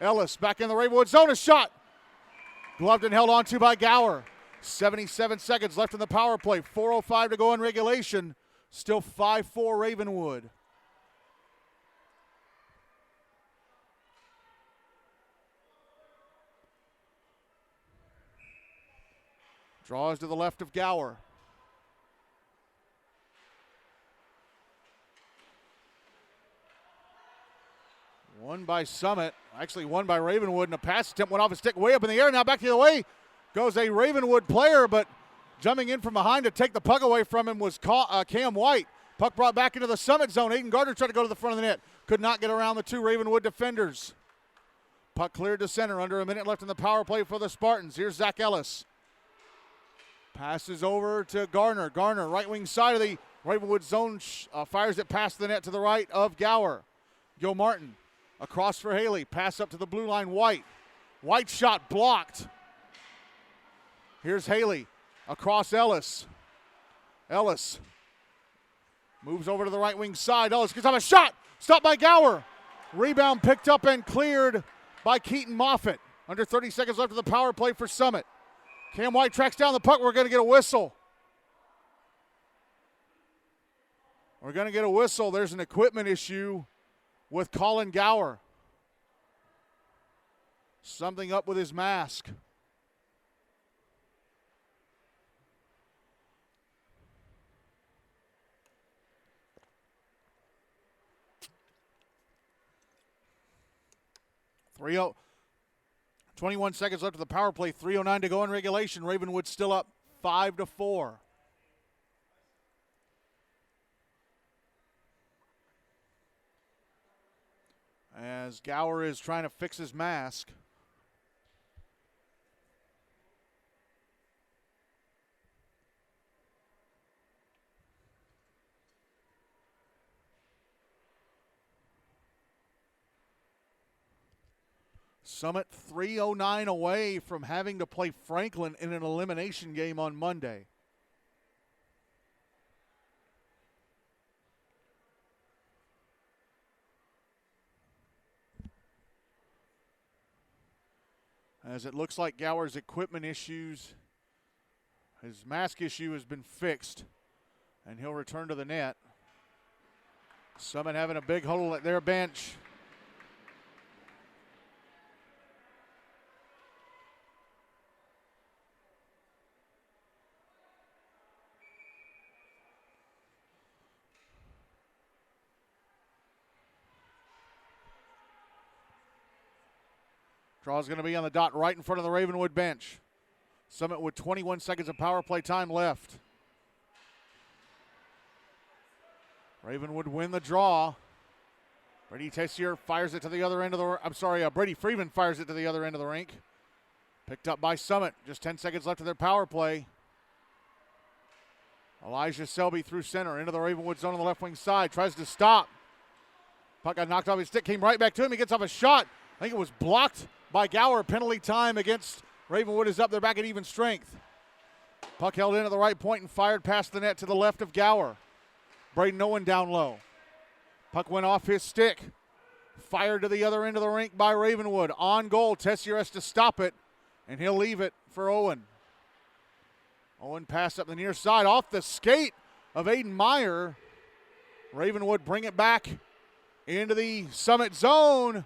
Ellis back in the Ravenwood zone, a shot. Gloved and held on to by Gower. 77 seconds left in the power play. 4:05 to go in regulation. Still 5-4 Ravenwood. Draws to the left of Gower. One by Summit, actually one by Ravenwood, and a pass attempt went off his stick way up in the air. Now back the other way goes a Ravenwood player, but jumping in from behind to take the puck away from him was Cam White. Puck brought back into the Summit zone. Aiden Gardner tried to go to the front of the net. Could not get around the two Ravenwood defenders. Puck cleared to center. Under a minute left in the power play for the Spartans. Here's Zach Ellis. Passes over to Garner. Garner, right wing side of the Ravenwood zone, fires it past the net to the right of Gower. Gil Martin across for Haley. Pass up to the blue line, White. White shot blocked. Here's Haley across Ellis. Ellis moves over to the right wing side. Ellis gets off a shot. Stopped by Gower. Rebound picked up and cleared by Keaton Moffitt. Under 30 seconds left of the power play for Summit. Cam White tracks down the puck. We're going to get a whistle. We're going to get a whistle. There's an equipment issue with Colin Gower. Something up with his mask. Three 21 seconds left of the power play. 3:09 to go in regulation. Ravenwood still up 5-4. As Gower is trying to fix his mask. Summit 3:09 away from having to play Franklin in an elimination game on Monday. As it looks like Gower's equipment issues, his mask issue has been fixed, and he'll return to the net. Summit having a big huddle at their bench. Draw's going to be on the dot right in front of the Ravenwood bench. Summit with 21 seconds of power play time left. Ravenwood win the draw. Brady Tessier fires it to the other end of the Brady Freeman fires it to the other end of the rink. Picked up by Summit. Just 10 seconds left of their power play. Elijah Selby through center into the Ravenwood zone on the left wing side. Tries to stop. Puck got knocked off his stick. Came right back to him. He gets off a shot. I think it was blocked by Gower. Penalty time against Ravenwood is up. They're back at even strength. Puck held in at the right point and fired past the net to the left of Gower. Braden Owen down low. Puck went off his stick. Fired to the other end of the rink by Ravenwood. On goal. Tessier has to stop it, and he'll leave it for Owen. Owen passed up the near side off the skate of Aiden Meyer. Ravenwood bring it back into the Summit zone.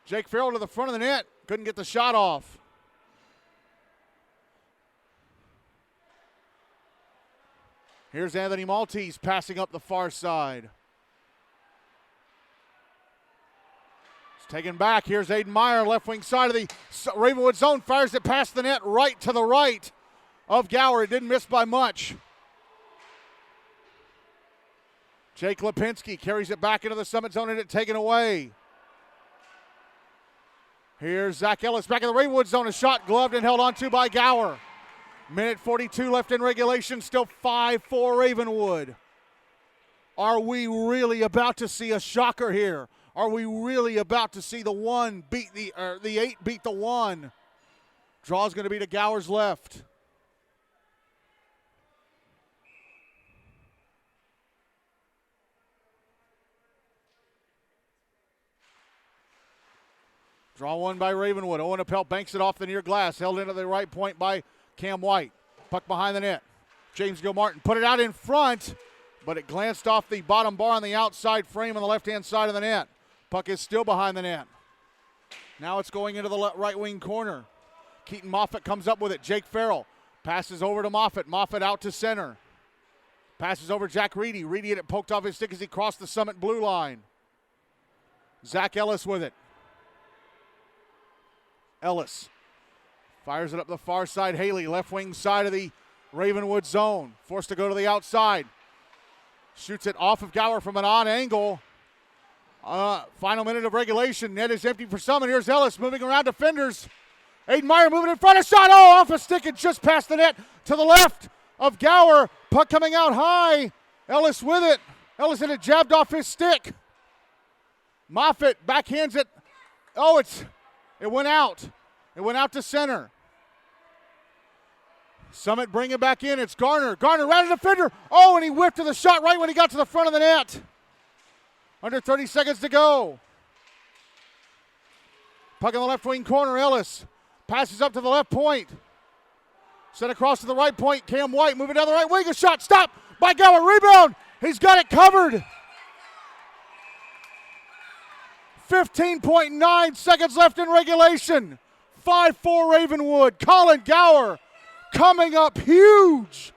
Jake Farrell to the front of the net. Couldn't get the shot off. Here's Anthony Maltese passing up the far side. It's taken back. Here's Aiden Meyer, left wing side of the Ravenwood zone. Fires it past the net right to the right of Gower. It didn't miss by much. Jake Lipinski carries it back into the Summit zone and it taken away. Here's Zach Ellis back in the Ravenwood zone. A shot gloved and held onto by Gower. Minute 42 left in regulation. Still 5-4 Ravenwood. Are we really about to see a shocker here? Are we really about to see the 8 beat the 1? Draw's going to be to Gower's left. Draw one by Ravenwood. Owen Appel banks it off the near glass. Held into the right point by Cam White. Puck behind the net. James Gilmartin put it out in front, but it glanced off the bottom bar on the outside frame on the left-hand side of the net. Puck is still behind the net. Now it's going into the right wing corner. Keaton Moffitt comes up with it. Jake Farrell Passes over to Moffitt. Moffitt out to center. Passes over Jack Reedy. Reedy had it poked off his stick as he crossed the Summit blue line. Zach Ellis with it. Ellis fires it up the far side. Haley, left wing side of the Ravenwood zone. Forced to go to the outside. Shoots it off of Gower from an odd angle. Final minute of regulation. Net is empty for Summit. Here's Ellis moving around defenders. Aiden Meyer moving in front. A shot. Oh, off a stick and just past the net to the left of Gower. Puck coming out high. Ellis with it. Ellis had it jabbed off his stick. Moffitt backhands it. Oh, it went out. It went out to center. Summit bring it back in. It's Garner. Garner ran a defender. Oh, and he whipped to the shot right when he got to the front of the net. Under 30 seconds to go. Puck in the left wing corner. Ellis passes up to the left point. Sent across to the right point. Cam White moving down the right wing. A shot. Stop by Gower. Rebound. He's got it covered. 15.9 seconds left in regulation. 5-4 Ravenwood. Colin Gower coming up huge.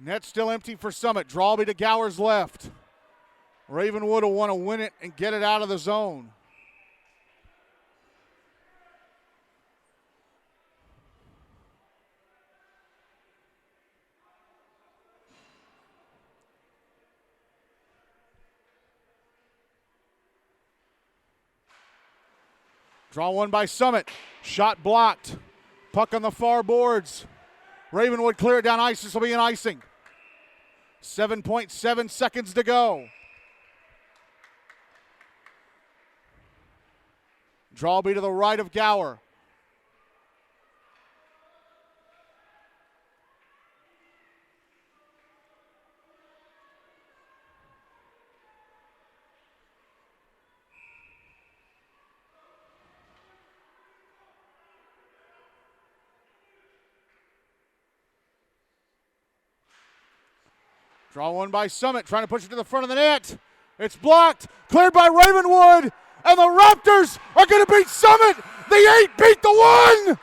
Net still empty for Summit. Drawby to Gower's left. Ravenwood will want to win it and get it out of the zone. Draw one by Summit. Shot blocked. Puck on the far boards. Ravenwood clear it down ice. This will be an icing. 7.7 seconds to go. Drawby to the right of Gower. Draw one by Summit, trying to push it to the front of the net. It's blocked, cleared by Ravenwood, and the Raptors are going to beat Summit. The 8 beat the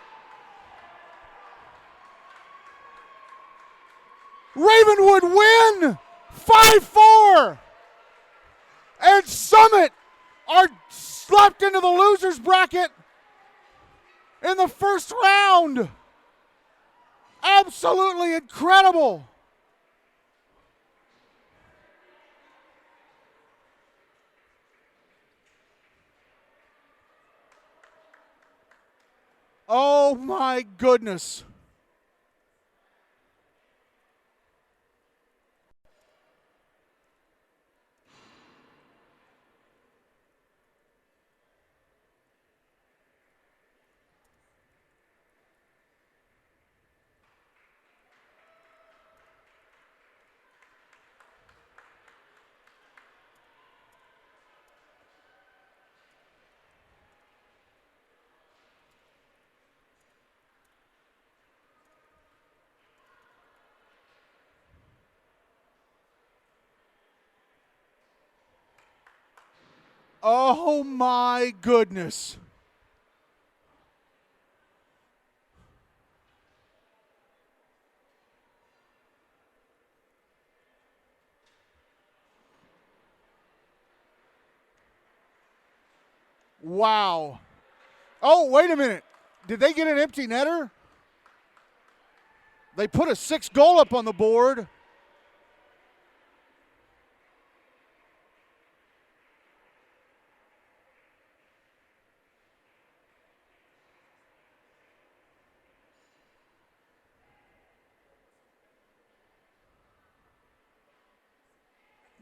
1. Ravenwood win 5-4. And Summit are slapped into the loser's bracket in the first round. Absolutely incredible. Oh my goodness. Oh my goodness. Wow. Oh, wait a minute. Did they get an empty netter? They put a 6 goal up on the board.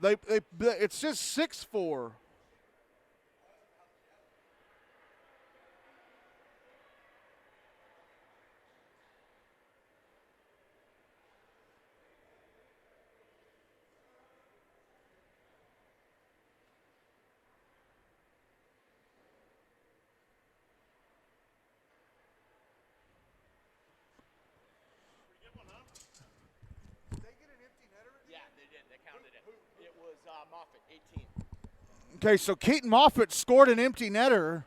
It's just 6-4. Okay, so Keaton Moffitt scored an empty netter.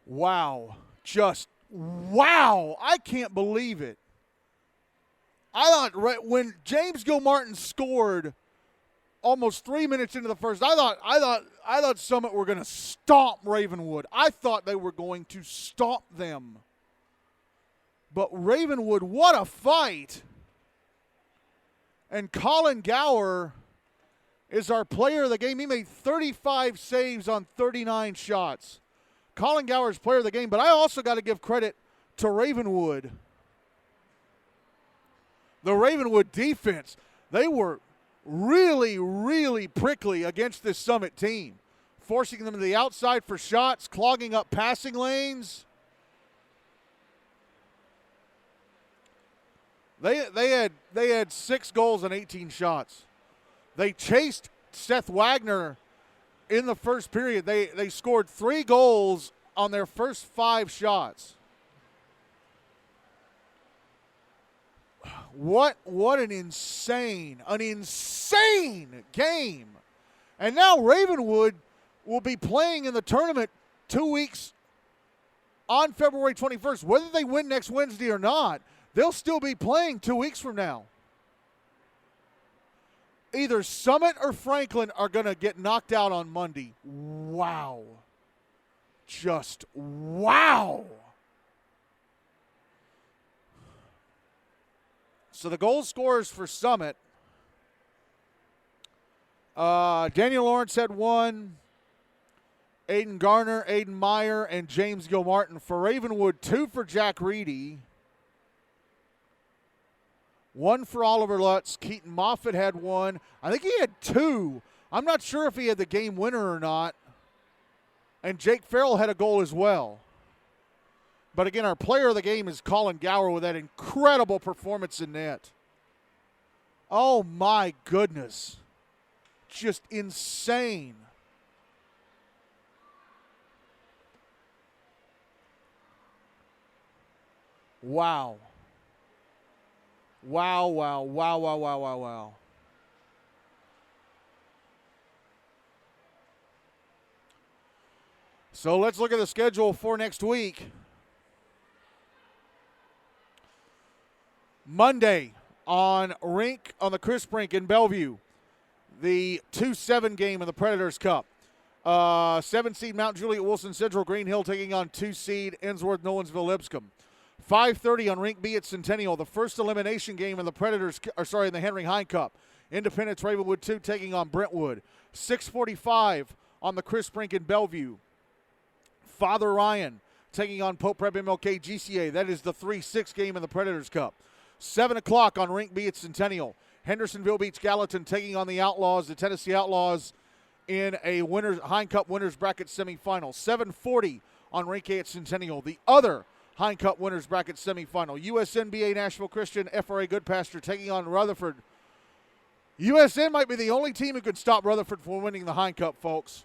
Wow. Just wow. I can't believe it. I thought when James Gilmartin scored almost 3 minutes into the first, I thought Summit were going to stomp Ravenwood. I thought they were going to stomp them. But Ravenwood, what a fight. And Colin Gower is our player of the game. He made 35 saves on 39 shots. Colin Gower is player of the game, but I also got to give credit to Ravenwood. The Ravenwood defense, they were really, really prickly against this Summit team, forcing them to the outside for shots, clogging up passing lanes. They had 6 goals and 18 shots. They chased Seth Wagner in the first period. They scored 3 goals on their first 5 shots. What an insane game. And now Ravenwood will be playing in the tournament 2 weeks on February 21st. Whether they win next Wednesday or not, they'll still be playing 2 weeks from now. Either Summit or Franklin are going to get knocked out on Monday. Wow. Just wow. So the goal scorers for Summit, Daniel Lawrence had 1, Aiden Garner, Aiden Meyer, and James Gilmartin. For Ravenwood, 2 for Jack Reedy, 1 for Oliver Lutz. Keaton Moffitt had 1. I think he had 2. I'm not sure if he had the game winner or not. And Jake Farrell had a goal as well. But again, our player of the game is Colin Gower with that incredible performance in net. Oh my goodness. Just insane. Wow. Wow. So let's look at the schedule for next week. Monday on the Chris Brink in Bellevue, the 2-7 game in the Predators Cup. 7-seed Mount Juliet Wilson Central Green Hill taking on 2-seed Ensworth Nolensville Lipscomb. 5:30 on Rink B at Centennial, the first elimination game in the in the Henry Hine Cup. Independence Ravenwood 2 taking on Brentwood. 6:45 on the Chris Brink in Bellevue. Father Ryan taking on Pope Prep MLK GCA. That is the 3-6 game in the Predators Cup. 7 o'clock on Rink B at Centennial. Hendersonville Beach Gallatin taking on the Outlaws, the Tennessee Outlaws, in a Hine Cup winners bracket semifinal. 7:40 on Rink A at Centennial. The other Hine Cup winners bracket semifinal. USNBA Nashville Christian FRA Goodpasture taking on Rutherford. USN might be the only team who could stop Rutherford from winning the Hine Cup, folks.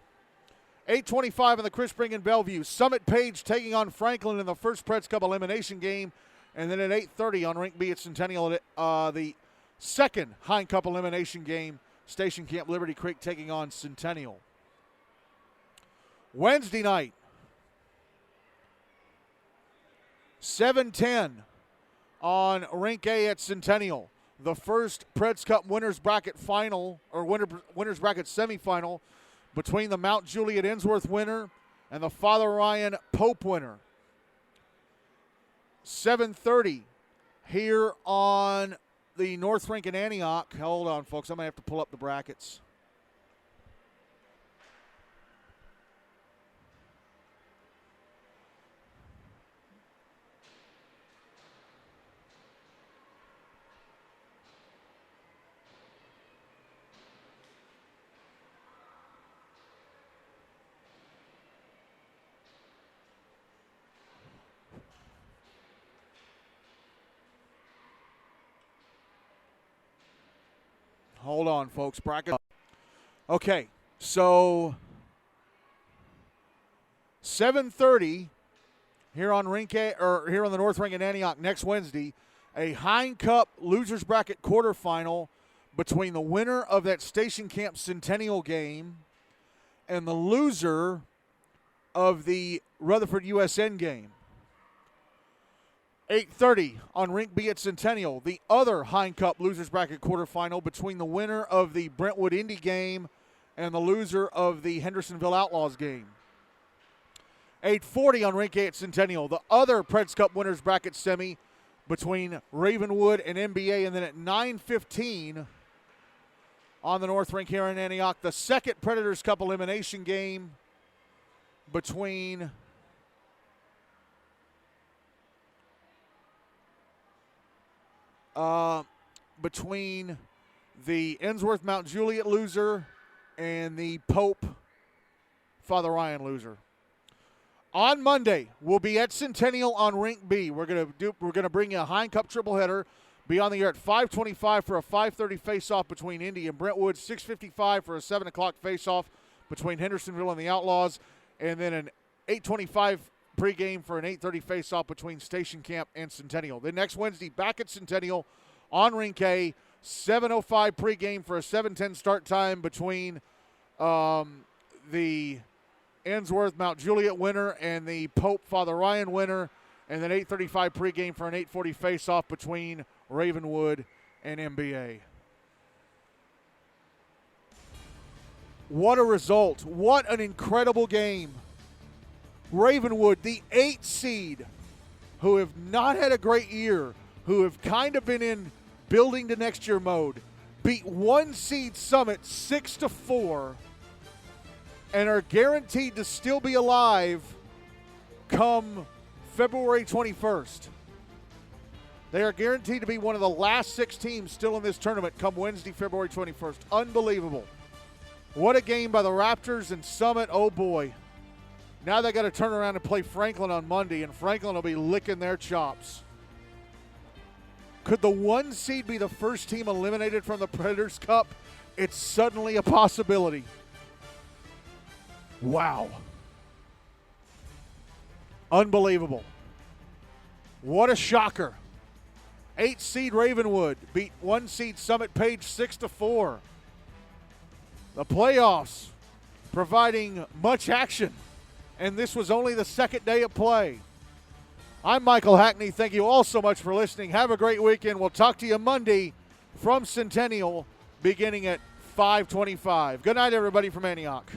8:25 in the Chris Brink in Bellevue. Summit Page taking on Franklin in the first Preds Cup elimination game. And then at 8:30 on Rink B at Centennial, the second Hine Cup elimination game, Station Camp Liberty Creek taking on Centennial. Wednesday night, 7:10 on Rink A at Centennial, the first Preds Cup winners bracket final, or winners bracket semifinal, between the Mount Juliet Ensworth winner and the Father Ryan Pope winner. 7:30 here on the North Rink in Antioch. Hold on, folks. I'm going to have to pull up the brackets. Hold on, folks. Bracket. Okay, so 7:30 here on here on the North Ring in Antioch next Wednesday, a Hein Cup Losers Bracket quarterfinal between the winner of that Station Camp Centennial game and the loser of the Rutherford USN game. 8:30 on Rink B at Centennial, the other Hein Cup Losers Bracket quarterfinal between the winner of the Brentwood Indy game and the loser of the Hendersonville Outlaws game. 8:40 on Rink A at Centennial, the other Preds Cup Winners Bracket semi between Ravenwood and NBA, and then at 9:15 on the North Rink here in Antioch, the second Predators Cup elimination game between the Ensworth Mount Juliet loser and the Pope Father Ryan loser. On Monday, we'll be at Centennial on Rink B. We're gonna bring you a Hein Cup tripleheader. Be on the air at 5:25 for a 5:30 face-off between Indy and Brentwood, 6:55 for a 7 o'clock face-off between Hendersonville and the Outlaws, and then an 8:25 pregame for an 8:30 face-off between Station Camp and Centennial. Then next Wednesday, back at Centennial on Rink A, 7:05 pregame for a 7:10 start time between the Ensworth Mount Juliet winner and the Pope Father Ryan winner, and then 8:35 pregame for an 8:40 face-off between Ravenwood and NBA. What a result. What an incredible game. Ravenwood, the 8 seed, who have not had a great year, who have kind of been in building to next year mode, beat 1 seed Summit 6-4 and are guaranteed to still be alive come February 21st. They are guaranteed to be one of the last 6 teams still in this tournament come Wednesday, February 21st. Unbelievable. What a game by the Raptors and Summit. Oh, boy. Now they got to turn around and play Franklin on Monday, and Franklin will be licking their chops. Could the 1 seed be the first team eliminated from the Predators Cup? It's suddenly a possibility. Wow. Unbelievable. What a shocker. 8 seed Ravenwood beat 1 seed Summit Page 6-4. The playoffs providing much action, and this was only the second day of play. I'm Michael Hackney. Thank you all so much for listening. Have a great weekend. We'll talk to you Monday from Centennial beginning at 5:25. Good night, everybody from Antioch.